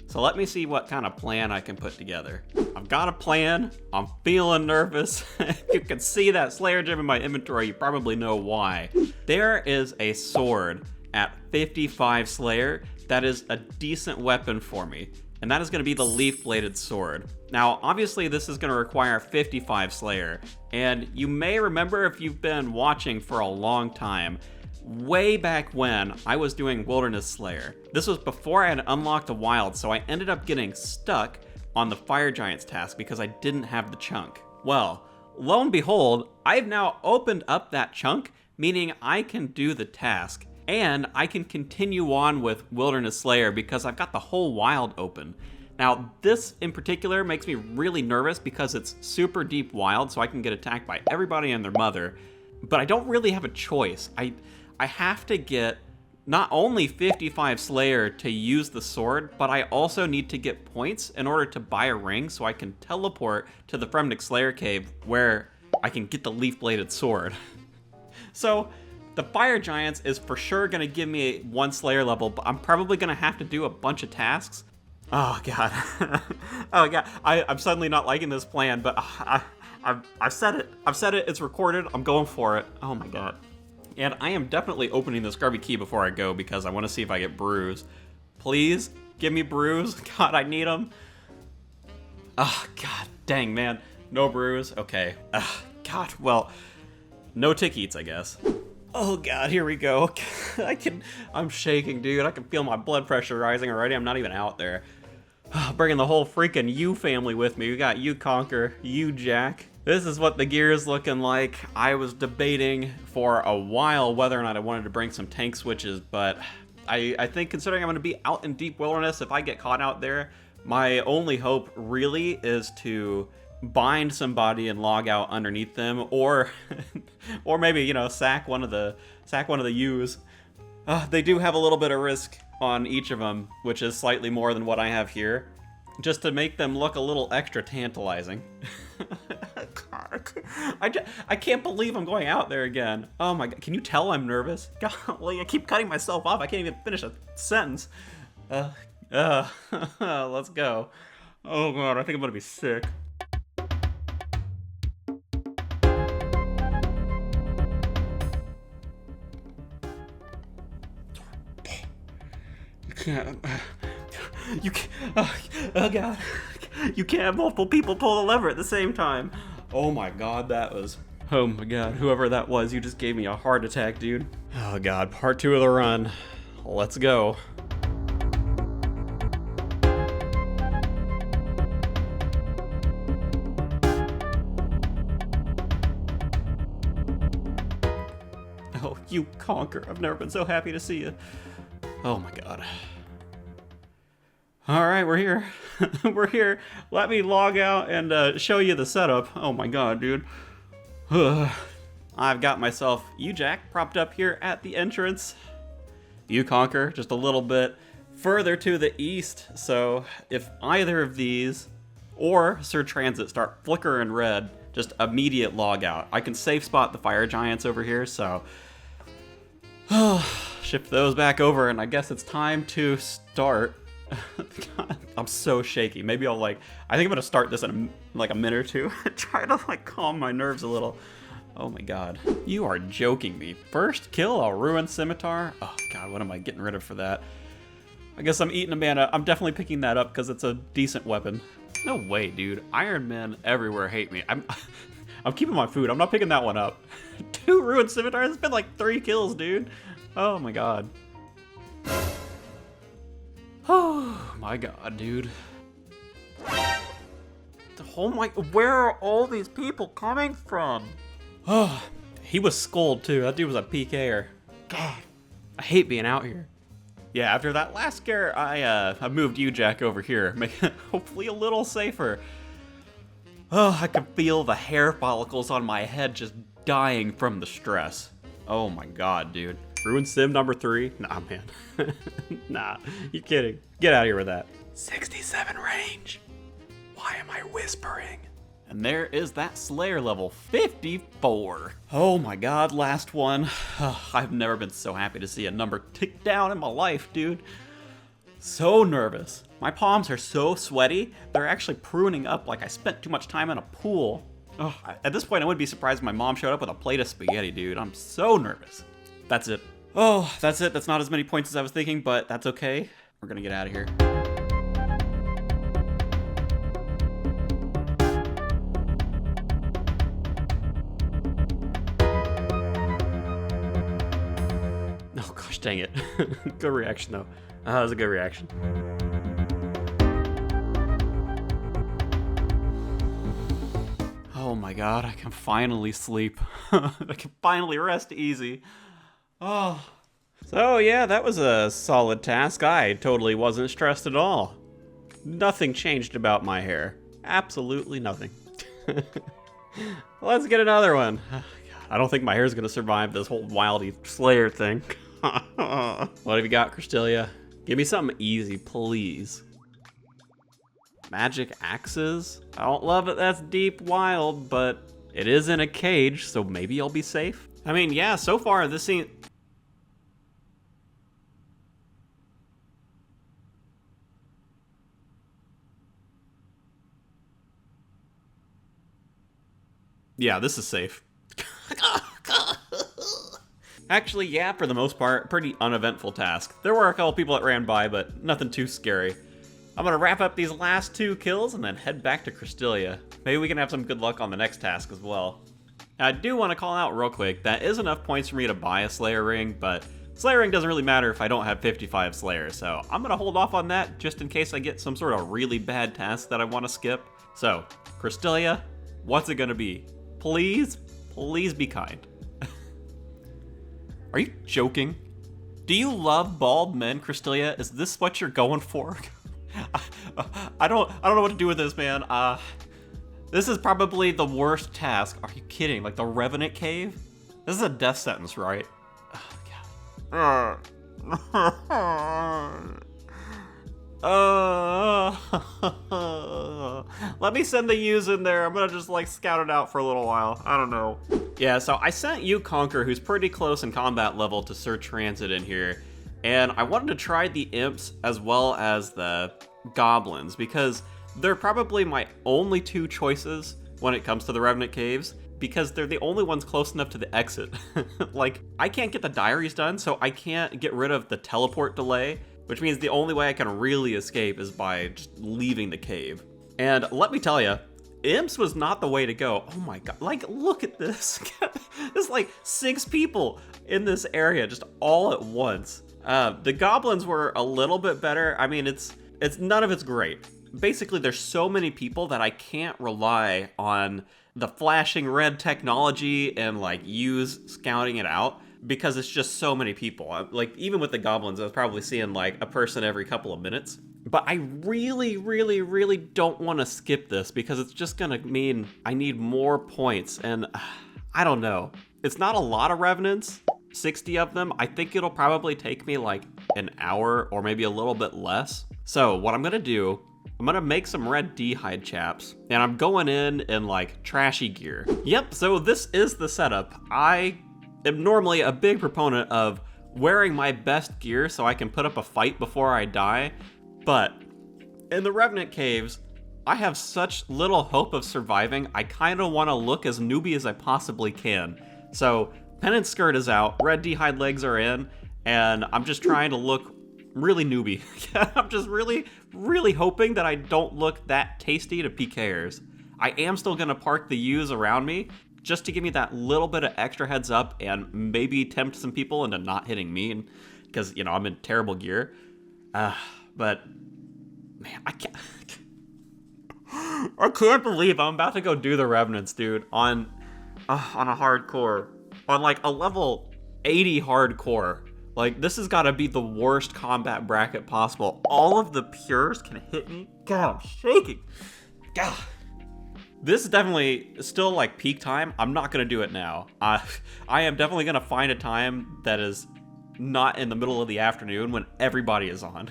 Speaker 1: So let me see what kind of plan I can put together. I've got a plan. I'm feeling nervous. You can see that Slayer gem in my inventory. You probably know why. There is a sword at 55 Slayer that is a decent weapon for me, and that is going to be the leaf-bladed sword. Now, obviously, this is going to require 55 Slayer, and you may remember if you've been watching for a long time, way back when I was doing Wilderness Slayer. This was before I had unlocked the wild, so I ended up getting stuck on the Fire Giants task because I didn't have the chunk. Well, lo and behold, I've now opened up that chunk, meaning I can do the task. And I can continue on with Wilderness Slayer because I've got the whole wild open. Now, this in particular makes me really nervous because it's super deep wild, so I can get attacked by everybody and their mother. But I don't really have a choice. I have to get not only 55 Slayer to use the sword, but I also need to get points in order to buy a ring so I can teleport to the Fremnik Slayer cave where I can get the leaf-bladed sword. So the Fire Giants is for sure going to give me 1 Slayer level, but I'm probably going to have to do a bunch of tasks. Oh, God. Oh, God. I'm suddenly not liking this plan, but I've said it. I've said it. It's recorded. I'm going for it. Oh, my God. And I am definitely opening this grubby key before I go because I want to see if I get brews. Please give me brews. God, I need them. Oh, God. Dang, man. No brews. Okay. God. Well, no tick eats, I guess. Oh God, here we go. I'm shaking, dude. I can feel my blood pressure rising already. I'm not even out there. Bringing the whole freaking U family with me. We got you Conquer, you Jack. This is what the gear is looking like. I was debating for a while whether or not I wanted to bring some tank switches, but I think considering I'm gonna be out in deep wilderness, if I get caught out there, my only hope really is to bind somebody and log out underneath them, or or maybe, you know, sack one of the U's. They do have a little bit of risk on each of them, which is slightly more than what I have here, just to make them look a little extra tantalizing. I can't believe I'm going out there again. Oh my God, can you tell I'm nervous? Golly, I keep cutting myself off. I can't even finish a sentence. Let's go. Oh God, I think I'm gonna be sick. You can't, oh God, you can't have multiple people pull the lever at the same time. Oh my God, oh my God, whoever that was, you just gave me a heart attack, dude. Oh God, part 2 of the run. Let's go. Oh, you conquer. I've never been so happy to see you. Oh my god. Alright, we're here. We're here. Let me log out and show you the setup. Oh my god, dude. I've got myself U-Jack propped up here at the entrance. U-Conquer just a little bit further to the east, so if either of these or Sir Transit start flickering red, just immediate log out. I can safe spot the fire giants over here, so shift those back over, and I guess it's time to start. God, I'm so shaky. Maybe I think I'm gonna start this in a minute or two. Try to calm my nerves a little. Oh my god. You are joking me. First kill a ruined scimitar? Oh god, what am I getting rid of for that? I guess I'm eating a mana. I'm definitely picking that up because it's a decent weapon. No way, dude. Iron Men everywhere hate me. I'm keeping my food. I'm not picking that one up. 2 ruined scimitars? It's been like 3 kills, dude. Oh my god. Oh my god, dude. Oh my, where are all these people coming from? Oh, he was Skulled too. That dude was a PKer. God, I hate being out here. Yeah, after that last scare, I moved U-Jack over here, making it hopefully a little safer. Oh, I can feel the hair follicles on my head just dying from the stress. Oh my god, dude. Ruined Sim number 3? Nah, man. Nah, you kidding. Get out of here with that. 67 range. Why am I whispering? And there is that Slayer level, 54. Oh my god, last one. I've never been so happy to see a number tick down in my life, dude. So nervous. My palms are so sweaty, they're actually pruning up like I spent too much time in a pool. Oh, at this point, I wouldn't be surprised if my mom showed up with a plate of spaghetti, dude. I'm so nervous. That's it. Oh, that's it. That's not as many points as I was thinking, but that's okay. We're gonna get out of here. Oh gosh, dang it. Good reaction though. That was a good reaction. Oh my god, I can finally sleep. I can finally rest easy. Oh. So yeah, that was a solid task. I totally wasn't stressed at all. Nothing changed about my hair. Absolutely nothing. Let's get another one. I don't think my hair's gonna survive this whole Wildy Slayer thing. What have you got, Cristelia? Give me something easy, please. Magic axes? I don't love it, that's deep wild, but it is in a cage, so maybe I'll be safe. I mean, yeah, so far this seems... Yeah, this is safe. Actually, yeah, for the most part, pretty uneventful task. There were a couple people that ran by, but nothing too scary. I'm gonna wrap up these last 2 kills and then head back to Cristelia. Maybe we can have some good luck on the next task as well. Now, I do want to call out real quick, that is enough points for me to buy a Slayer ring, but Slayer ring doesn't really matter if I don't have 55 Slayers, so I'm gonna hold off on that just in case I get some sort of really bad task that I want to skip. So, Cristelia, what's it gonna be? Please, please be kind. Are you joking? Do you love bald men, Cristelia? Is this what you're going for? I don't know what to do with this, man. This is probably the worst task. Are you kidding? Like the Revenant Cave? This is a death sentence, right? Oh, God. Let me send the U's in there. I'm gonna just scout it out for a little while. I don't know. Yeah, so I sent you Conquer, who's pretty close in combat level, to Sir Transit in here. And I wanted to try the imps as well as the goblins, because they're probably my only 2 choices when it comes to the Revenant Caves, because they're the only ones close enough to the exit. I can't get the diaries done, so I can't get rid of the teleport delay, which means the only way I can really escape is by just leaving the cave. And let me tell you, imps was not the way to go. Oh my god, look at this. There's 6 people in this area just all at once. The goblins were a little bit better. I mean, it's none of it's great. Basically, there's so many people that I can't rely on the flashing red technology and like use scouting it out because it's just so many people. Like even with the goblins, I was probably seeing like a person every couple of minutes. But I really, really, really don't want to skip this because it's just gonna mean I need more points, and I don't know. It's not a lot of revenants, 60 of them. I think it'll probably take me like an hour or maybe a little bit less. So what I'm gonna do, I'm gonna make some red D-hide chaps, and I'm going in like trashy gear. Yep, so this is the setup. I am normally a big proponent of wearing my best gear so I can put up a fight before I die, but in the Revenant Caves, I have such little hope of surviving, I kinda wanna look as newbie as I possibly can. So, Penance Skirt is out, red D-hide legs are in, and I'm just trying to look really newbie. I'm just really, really hoping that I don't look that tasty to PKers. I am still gonna park the U's around me, just to give me that little bit of extra heads up and maybe tempt some people into not hitting me, because, you know, I'm in terrible gear. But, man, I can't believe I'm about to go do the Revenants, dude, on a hardcore. On, like, a level 80 hardcore. Like, this has got to be the worst combat bracket possible. All of the pures can hit me. God, I'm shaking. God. This is definitely still, like, peak time. I'm not going to do it now. I am definitely going to find a time that is not in the middle of the afternoon when everybody is on.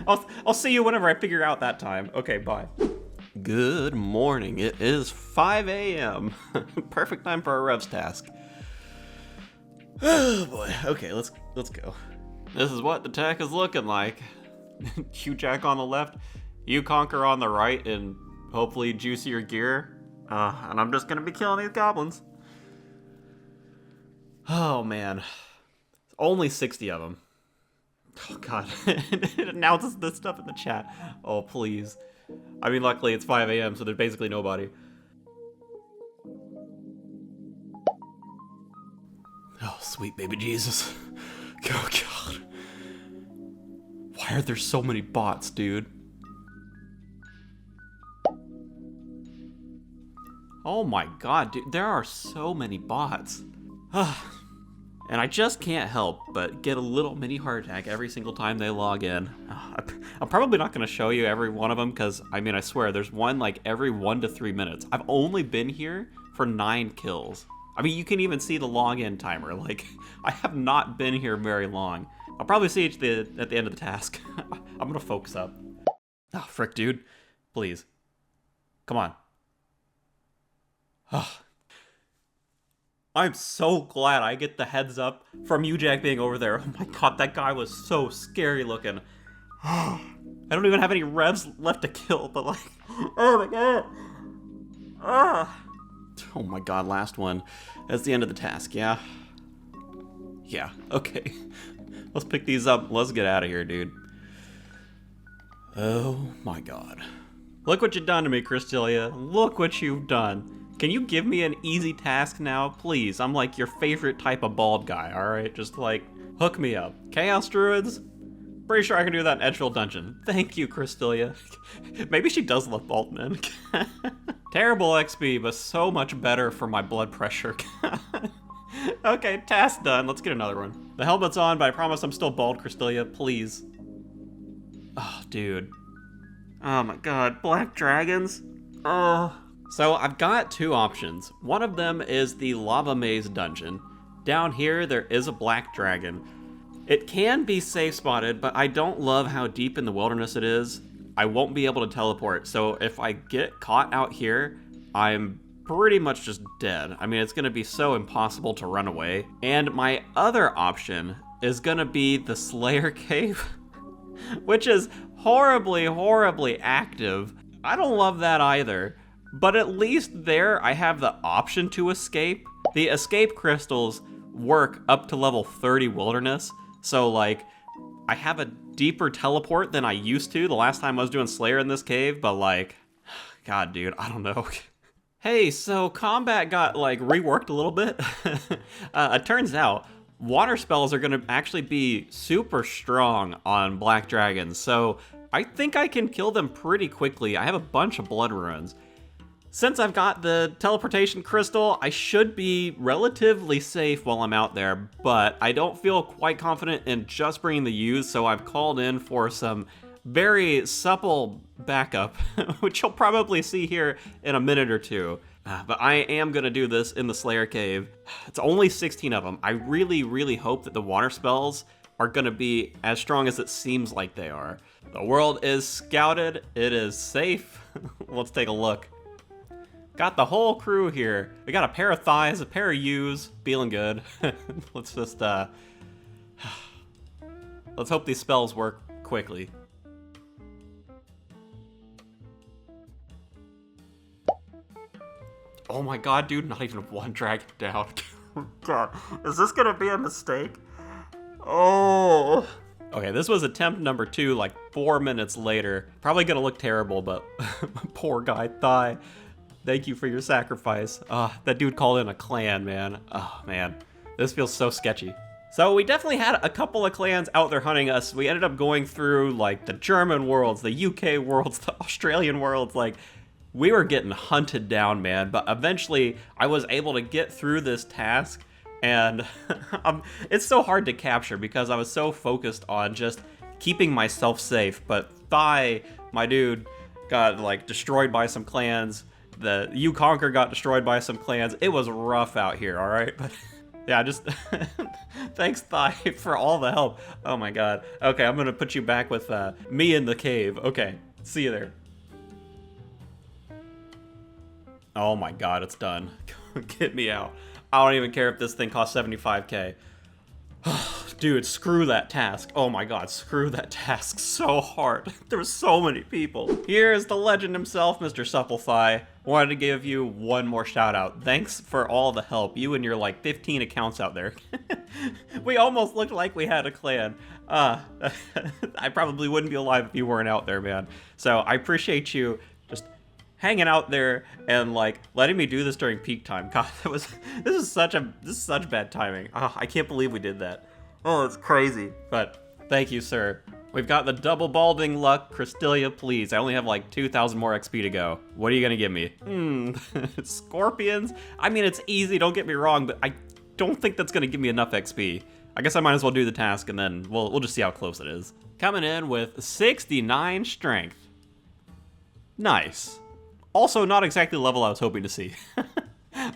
Speaker 1: I'll see you whenever I figure out that time. Okay, bye. Good morning. It is 5 a.m. Perfect time for a Revs task. Oh boy. Okay, let's go. This is what the tech is looking like. You Jack on the left, you Conquer on the right, and hopefully juicier gear. And I'm just gonna be killing these goblins. Oh man, only 60 of them. Oh god, it announces this stuff in the chat. Oh please. I mean, luckily it's 5 a.m, so there's basically nobody. Oh, sweet baby Jesus. Oh god. Why are there so many bots, dude? Oh my god, dude, there are so many bots. And I just can't help but get a little mini heart attack every single time they log in. I'm probably not going to show you every one of them because, I mean, I swear, there's one like every 1 to 3 minutes. I've only been here for 9 kills. I mean, you can even see the login timer. Like, I have not been here very long. I'll probably see you at the end of the task. I'm going to focus up. Oh, frick, dude. Please. Come on. Oh. I'm so glad I get the heads up from you, Jack, being over there. Oh my god, that guy was so scary looking. I don't even have any revs left to kill, but like, oh my god. Oh my god, last one. That's the end of the task, yeah? Yeah, okay. Let's pick these up. Let's get out of here, dude. Oh my god. Look what you've done to me, Crystalia. Look what you've done. Can you give me an easy task now, please? I'm like your favorite type of bald guy, alright? Just like, hook me up. Chaos Druids? Pretty sure I can do that in Edgefield Dungeon. Thank you, Crystalia. Maybe she does love bald men. Terrible XP, but so much better for my blood pressure. Okay, task done. Let's get another one. The helmet's on, but I promise I'm still bald, Crystalia. Please. Oh, dude. Oh my god, black dragons? Oh. So I've got 2 options. One of them is the Lava Maze dungeon. Down here, there is a black dragon. It can be safe spotted, but I don't love how deep in the wilderness it is. I won't be able to teleport, so if I get caught out here, I'm pretty much just dead. I mean, it's gonna be so impossible to run away. And my other option is gonna be the Slayer Cave, which is horribly, horribly active. I don't love that either. But at least there, I have the option to escape. The escape crystals work up to level 30 wilderness. So, like, I have a deeper teleport than I used to the last time I was doing Slayer in this cave. But, like, god, dude, I don't know. Hey, so combat got, like, reworked a little bit. It turns out water spells are going to actually be super strong on black dragons. So I think I can kill them pretty quickly. I have a bunch of blood runes. Since I've got the teleportation crystal, I should be relatively safe while I'm out there, but I don't feel quite confident in just bringing the U's, so I've called in for some very supple backup, which you'll probably see here in a minute or two. But I am gonna do this in the Slayer Cave. It's only 16 of them. I really, really hope that the water spells are gonna be as strong as it seems like they are. The world is scouted, it is safe. Let's take a look. Got the whole crew here. We got a pair of thighs, a pair of U's, feeling good. Let's just, let's hope these spells work quickly. Oh my god, dude, not even one dragon down.
Speaker 2: God, is this gonna be a mistake? Oh.
Speaker 1: Okay, this was attempt number 2, like 4 minutes later. Probably gonna look terrible, but poor guy, Thigh. Thank you for your sacrifice. That dude called in a clan, man. Oh, man. This feels so sketchy. So we definitely had a couple of clans out there hunting us. We ended up going through, like, the German worlds, the UK worlds, the Australian worlds, like... We were getting hunted down, man, but eventually I was able to get through this task, and it's so hard to capture because I was so focused on just keeping myself safe. But Thigh, my dude, got like destroyed by some clans. The U-Conquer got destroyed by some clans. It was rough out here, all right? But yeah, just thanks, Thigh, for all the help. Oh my god. Okay, I'm gonna put you back with me in the cave. Okay, see you there. Oh my god, it's done. Get me out. I don't even care if this thing costs 75k. Dude, screw that task. Oh my god, screw that task so hard. There were so many people. Here's the legend himself, Mr. Supplethigh. Wanted to give you one more shout out. Thanks for all the help. You and your like 15 accounts out there. We almost looked like we had a clan. I probably wouldn't be alive if you weren't out there, man. So I appreciate you just hanging out there and like letting me do this during peak time. God, this is such bad timing. I can't believe we did that.
Speaker 2: Oh, it's crazy.
Speaker 1: But thank you, sir. We've got the double balding luck. Cristelia, please. I only have like 2,000 more XP to go. What are you gonna give me? Scorpions? I mean, it's easy, don't get me wrong, but I don't think that's gonna give me enough XP. I guess I might as well do the task and then we'll just see how close it is. Coming in with 69 strength. Nice. Also, not exactly the level I was hoping to see.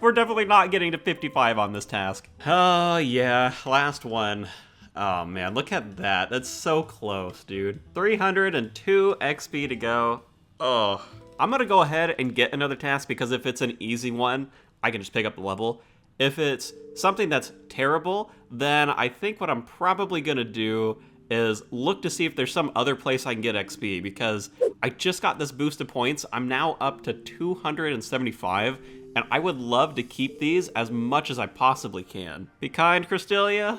Speaker 1: We're definitely not getting to 55 on this task. Oh, yeah, last one. Oh, man, look at that. That's so close, dude. 302 XP to go. Oh, I'm gonna go ahead and get another task because if it's an easy one, I can just pick up the level. If it's something that's terrible, then I think what I'm probably gonna do is look to see if there's some other place I can get XP because I just got this boost of points. I'm now up to 275, and I would love to keep these as much as I possibly can. Be kind, Cristelia?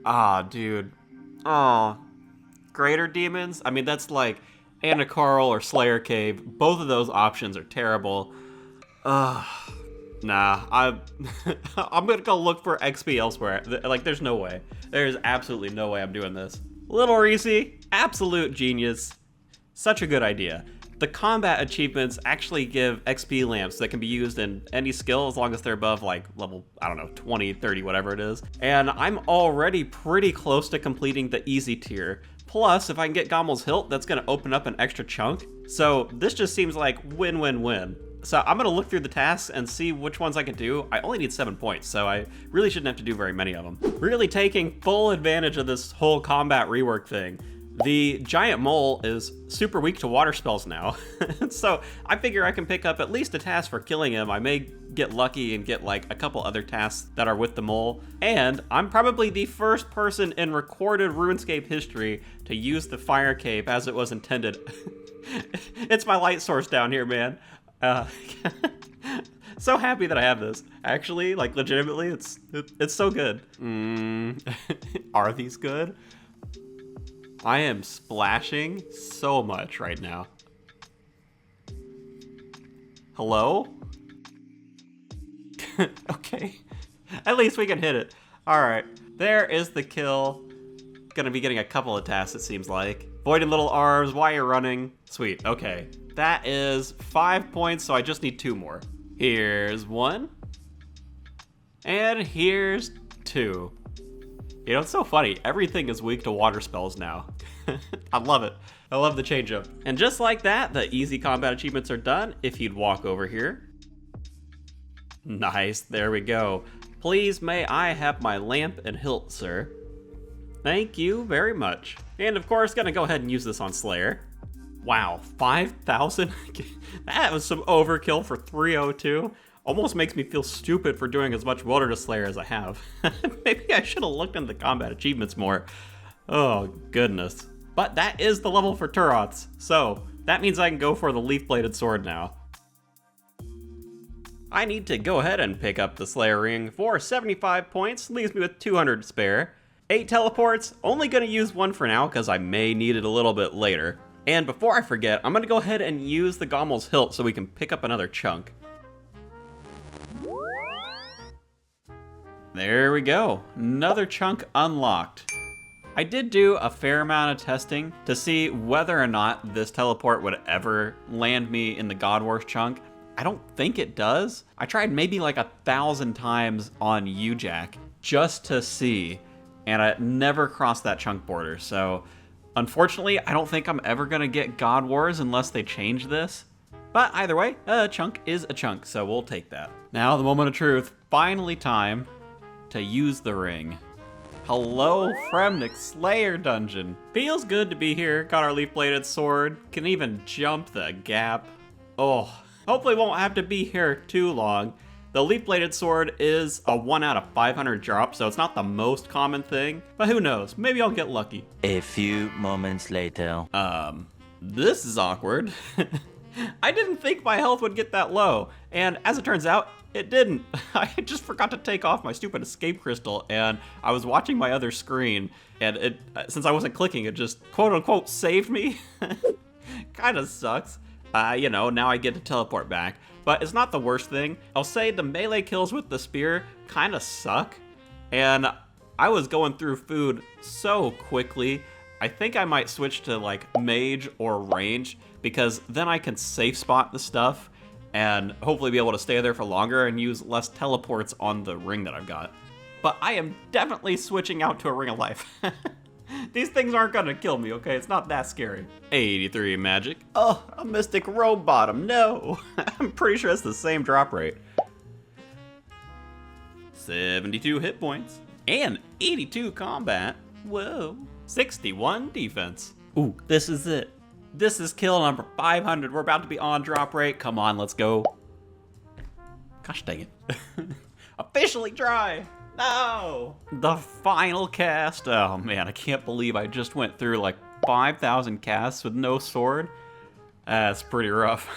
Speaker 1: Ah, dude. Oh, Greater Demons? I mean, that's like Anacarl or Slayer Cave. Both of those options are terrible. Nah, I'm gonna go look for XP elsewhere. Like, there's no way. There's absolutely no way I'm doing this. Little Reese, absolute genius. Such a good idea. The combat achievements actually give XP lamps that can be used in any skill as long as they're above like level, I don't know, 20, 30, whatever it is. And I'm already pretty close to completing the easy tier. Plus, if I can get Gommel's Hilt, that's gonna open up an extra chunk. So this just seems like win-win-win. So I'm gonna look through the tasks and see which ones I can do. I only need 7 points, so I really shouldn't have to do very many of them. Really taking full advantage of this whole combat rework thing. The giant mole is super weak to water spells now. So I figure I can pick up at least a task for killing him. I may get lucky and get like a couple other tasks that are with the mole. And I'm probably the first person in recorded RuneScape history to use the fire cape as it was intended. It's my light source down here, man. So happy that I have this. Actually, like legitimately, it's so good. Are these good? I am splashing so much right now. Hello? Okay. At least we can hit it. All right, there is the kill. Gonna be getting a couple of tasks, it seems like. Void and Little Arms, why you're running. Sweet, okay. That is 5 points, so I just need 2 more. Here's 1. And here's 2. You know, it's so funny. Everything is weak to water spells now. I love it. I love the change up. And just like that, the easy combat achievements are done. If you'd walk over here. Nice, there we go. Please may I have my lamp and hilt, sir. Thank you very much. And of course, gonna go ahead and use this on Slayer. Wow, 5,000? That was some overkill for 302. Almost makes me feel stupid for doing as much Wilderness Slayer as I have. Maybe I should have looked into the combat achievements more. Oh, goodness. But that is the level for Turots, so that means I can go for the leaf-bladed sword now. I need to go ahead and pick up the Slayer Ring for 75 points, leaves me with 200 to spare. 8 teleports, only gonna use 1 for now because I may need it a little bit later. And before I forget, I'm gonna go ahead and use the Gommel's Hilt so we can pick up another chunk. There we go, another chunk unlocked. I did do a fair amount of testing to see whether or not this teleport would ever land me in the God Wars chunk. I don't think it does. I tried maybe like 1,000 times on UJack just to see, and I never crossed that chunk border. So unfortunately, I don't think I'm ever gonna get God Wars unless they change this. But either way, a chunk is a chunk, so we'll take that. Now the moment of truth, finally time to use the ring. Hello, Fremnik Slayer Dungeon. Feels good to be here. Got our leaf-bladed sword. Can even jump the gap. Oh, hopefully won't have to be here too long. The leaf-bladed sword is a 1 out of 500 drop, so it's not the most common thing. But who knows? Maybe I'll get lucky.
Speaker 3: A few moments later.
Speaker 1: This is awkward. I didn't think my health would get that low, and as it turns out, it didn't. I just forgot to take off my stupid escape crystal, and I was watching my other screen, and it, since I wasn't clicking, it just quote-unquote saved me. Kinda sucks. You know, now I get to teleport back, but it's not the worst thing. I'll say the melee kills with the spear kinda suck, and I was going through food so quickly. I think I might switch to like mage or range, because then I can safe spot the stuff and hopefully be able to stay there for longer and use less teleports on the ring that I've got. But I am definitely switching out to a Ring of Life. These things aren't gonna kill me, okay? It's not that scary. 83 magic. Oh, a Mystic Robe Bottom, no. I'm pretty sure it's the same drop rate. 72 hit points. And 82 combat. Whoa. 61 defense. Ooh, this is it. This is kill number 500. We're about to be on drop rate. Come on, let's go. Gosh dang it. Officially dry. No. The final cast. Oh man, I can't believe I just went through like 5,000 casts with no sword. That's pretty rough.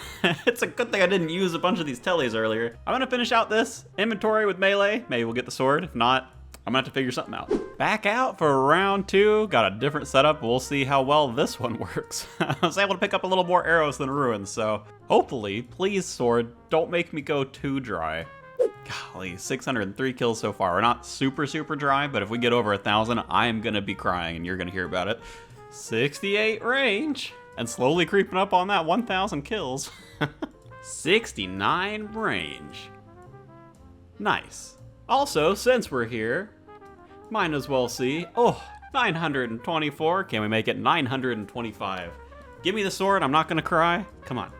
Speaker 1: It's a good thing I didn't use a bunch of these tellies earlier. I'm gonna finish out this inventory with melee. Maybe we'll get the sword. If not, I'm gonna have to figure something out. Back out for round 2. Got a different setup. We'll see how well this one works. I was able to pick up a little more arrows than ruins, so hopefully, please sword, don't make me go too dry. Golly, 603 kills so far. We're not super dry, but if we get over 1,000, I am gonna be crying and you're gonna hear about it. 68 range, and slowly creeping up on that 1,000 kills. 69 range. Nice. Also, since we're here, might as well see, 924, can we make it 925? Give me the sword, I'm not gonna cry, come on.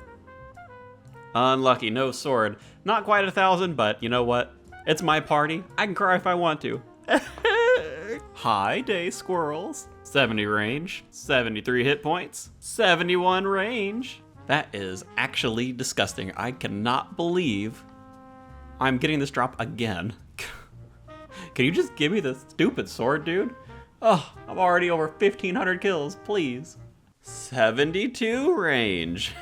Speaker 1: Unlucky, no sword. Not quite 1,000, but you know what? It's my party, I can cry if I want to. Hi day, squirrels. 70 range, 73 hit points, 71 range. That is actually disgusting. I cannot believe I'm getting this drop again. Can you just give me the stupid sword, dude? Oh, I'm already over 1,500 kills, please. 72 range.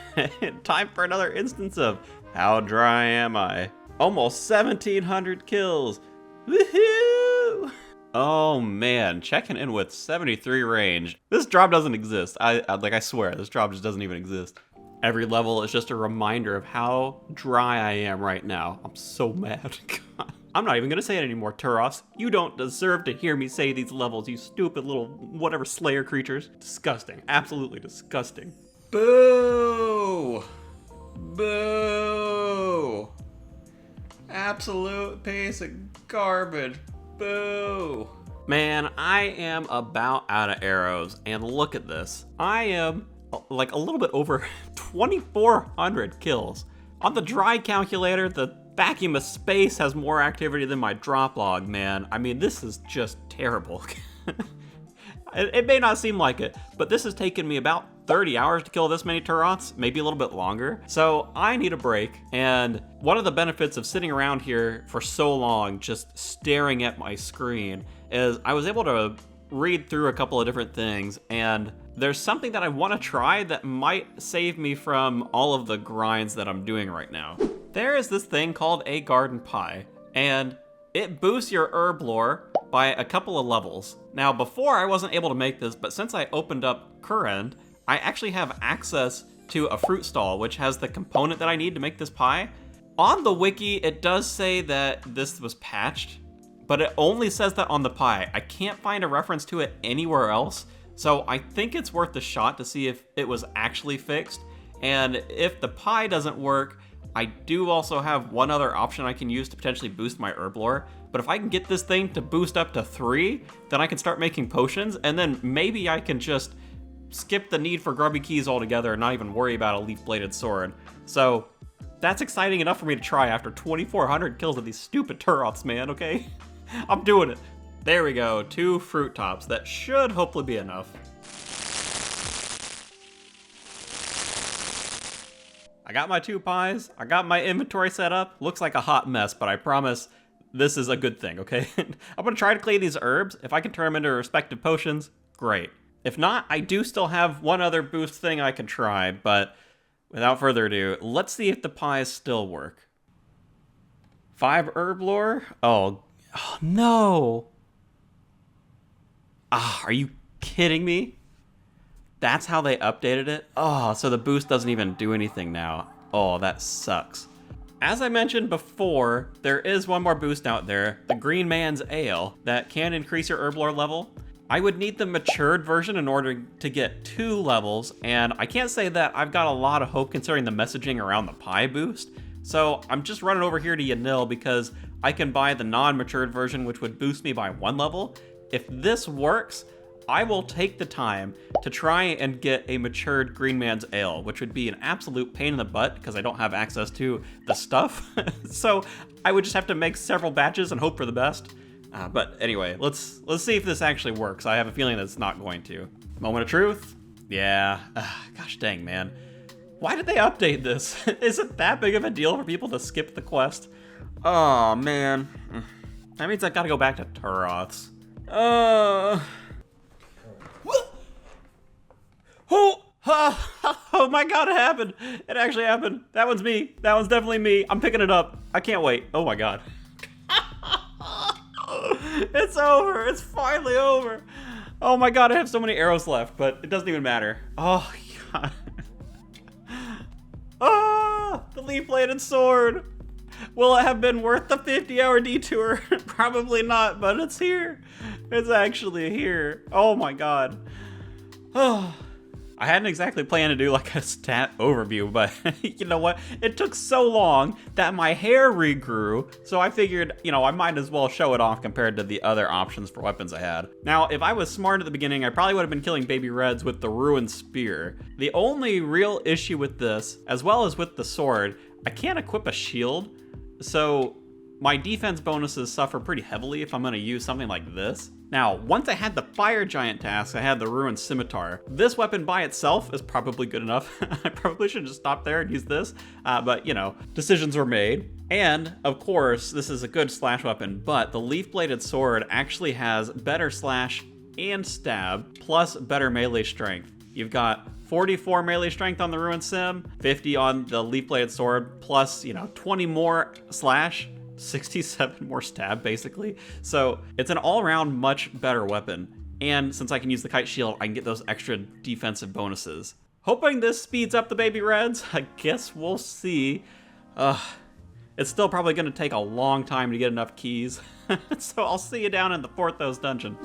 Speaker 1: Time for another instance of how dry am I? Almost 1,700 kills. Woohoo! Oh man, checking in with 73 range. This drop doesn't exist. I swear, this drop just doesn't even exist. Every level is just a reminder of how dry I am right now. I'm so mad. God. I'm not even gonna say it anymore, Turos. You don't deserve to hear me say these levels, you stupid little whatever slayer creatures. Disgusting, absolutely disgusting. Boo! Boo! Boo! Absolute piece of garbage. Boo! Man, I am about out of arrows, and look at this. I am like a little bit over 2,400 kills. On the dry calculator, the vacuum of space has more activity than my drop log, man. I mean, this is just terrible. It may not seem like it, but this has taken me about 30 hours to kill this many Turots, maybe a little bit longer. So I need a break, and one of the benefits of sitting around here for so long just staring at my screen is I was able to read through a couple of different things, and there's something that I want to try that might save me from all of the grinds that I'm doing right now. There is this thing called a garden pie, and it boosts your herb lore by a couple of levels. Now, before I wasn't able to make this, but since I opened up Current, I actually have access to a fruit stall, which has the component that I need to make this pie. On the wiki, it does say that this was patched, but it only says that on the pie. I can't find a reference to it anywhere else, so I think it's worth a shot to see if it was actually fixed. And if the pie doesn't work, I do also have one other option I can use to potentially boost my herb lore. But if I can get this thing to boost up to 3, then I can start making potions, and then maybe I can just skip the need for grubby keys altogether and not even worry about a leaf-bladed sword. So that's exciting enough for me to try after 2,400 kills of these stupid Turots, man, okay? I'm doing it. There we go, 2 fruit tops. That should hopefully be enough. I got my 2 pies, I got my inventory set up. Looks like a hot mess, but I promise this is a good thing, okay? I'm gonna try to clean these herbs. If I can turn them into respective potions, great. If not, I do still have one other boost thing I can try, but without further ado, let's see if the pies still work. 5 herb lore? Oh no. Are you kidding me? That's how they updated it? Oh, so the boost doesn't even do anything now. Oh, that sucks. As I mentioned before, there is one more boost out there, the Green Man's Ale, that can increase your herb lore level. I would need the matured version in order to get 2 levels, and I can't say that I've got a lot of hope considering the messaging around the pie boost. So I'm just running over here to Yanil because I can buy the non-matured version, which would boost me by 1 level. If this works, I will take the time to try and get a matured Green Man's Ale, which would be an absolute pain in the butt because I don't have access to the stuff. So I would just have to make several batches and hope for the best. But anyway, let's see if this actually works. I have a feeling that it's not going to. Moment of truth? Yeah. Gosh dang, man. Why did they update this? Is it that big of a deal for people to skip the quest? Oh, man. That means I gotta go back to Turots. Oh my god, it happened. It actually happened. That one's me. That one's definitely me. I'm picking it up. I can't wait. Oh my god. It's over. It's finally over. Oh my god, I have so many arrows left, but it doesn't even matter. Oh god. The leaf-bladed sword. Will it have been worth the 50-hour detour? Probably not, but it's here. It's actually here. Oh my god. Oh. I hadn't exactly planned to do like a stat overview, but you know what? It took so long that my hair regrew, so I figured, I might as well show it off compared to the other options for weapons I had. Now, if I was smart at the beginning, I probably would have been killing baby reds with the ruined spear. The only real issue with this, as well as with the sword, I can't equip a shield, so my defense bonuses suffer pretty heavily if I'm going to use something like this. Now, once I had the fire giant task, I had the ruined scimitar. This weapon by itself is probably good enough. I probably should just stop there and use this, but decisions were made. And of course, this is a good slash weapon, but the leaf-bladed sword actually has better slash and stab, plus better melee strength. You've got 44 melee strength on the ruined sim, 50 on the leaf-bladed sword, plus 20 more slash, 67 more stab, basically. So it's an all-around much better weapon. And since I can use the kite shield, I can get those extra defensive bonuses. Hoping this speeds up the baby reds. I guess we'll see. It's still probably going to take a long time to get enough keys. So I'll see you down in the Forthos dungeon.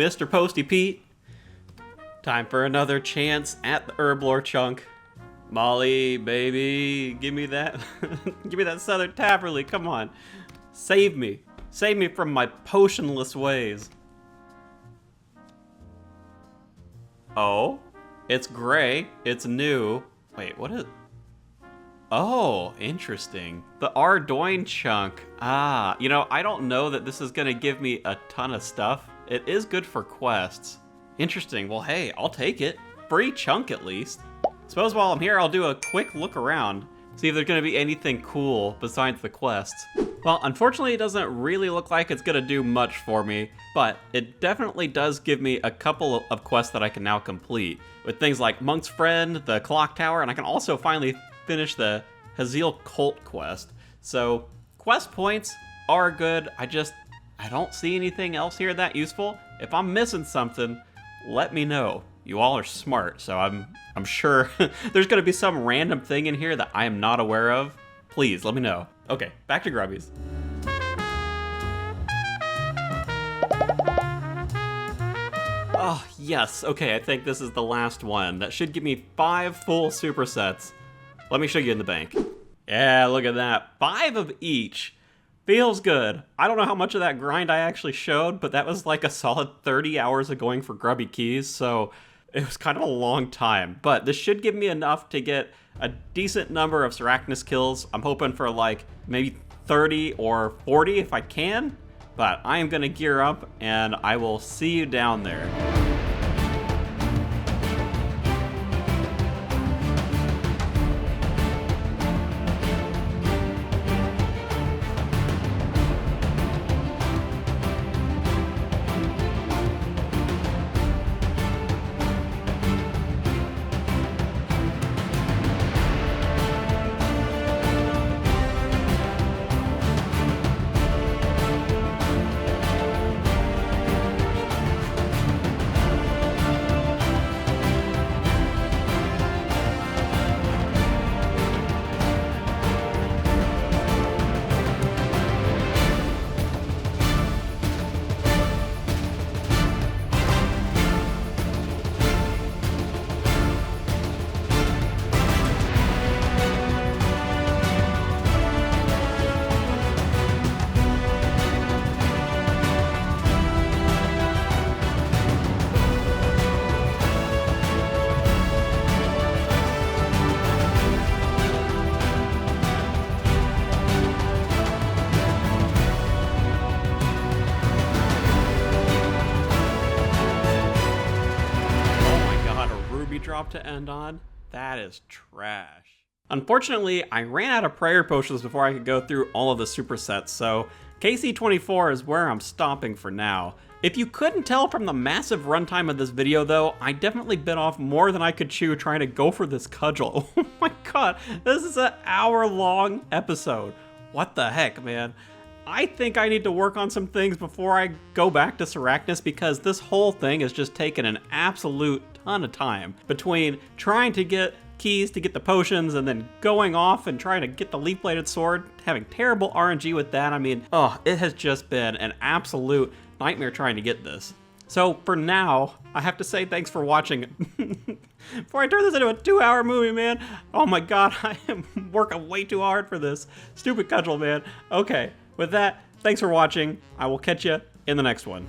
Speaker 1: Mr. Posty Pete. Time for another chance at the Herblore chunk. Molly, baby, give me that. Give me that Southern Taverly, come on. Save me. Save me from my potionless ways. Oh, it's gray, it's new. Wait, what is... Oh, interesting. The Ardoin chunk. Ah, you know, I don't know that this is gonna give me a ton of stuff. It is good for quests. Interesting, well hey, I'll take it. Free chunk at least. Suppose while I'm here, I'll do a quick look around, see if there's gonna be anything cool besides the quests. Well, unfortunately, it doesn't really look like it's gonna do much for me, but it definitely does give me a couple of quests that I can now complete, with things like Monk's Friend, the Clock Tower, and I can also finally finish the Haziel Cult quest. So, quest points are good, I don't see anything else here that useful. If I'm missing something, let me know. You all are smart, so I'm sure there's gonna be some random thing in here that I am not aware of. Please, let me know. Okay, back to Grubbies. Oh, yes, okay, I think this is the last one. That should give me 5 full supersets. Let me show you in the bank. Yeah, look at that. 5 of each. Feels good. I don't know how much of that grind I actually showed, but that was like a solid 30 hours of going for grubby keys, so it was kind of a long time. But this should give me enough to get a decent number of Sarachnis kills. I'm hoping for like maybe 30 or 40 if I can, but I am gonna gear up and I will see you down there. Drop to end on? That is trash. Unfortunately, I ran out of prayer potions before I could go through all of the supersets, so KC24 is where I'm stopping for now. If you couldn't tell from the massive runtime of this video though, I definitely bit off more than I could chew trying to go for this cudgel. Oh my god, this is an hour-long episode. What the heck, man? I think I need to work on some things before I go back to Sarachnis because this whole thing has just taken an absolute ton of time between trying to get keys to get the potions and then going off and trying to get the leaf-bladed sword, having terrible RNG with that. I mean, oh, it has just been an absolute nightmare trying to get this. So for now, I have to say thanks for watching. Before I turn this into a 2-hour movie, man. Oh my god, I am working way too hard for this. Stupid cudgel, man. Okay. With that, thanks for watching. I will catch you in the next one.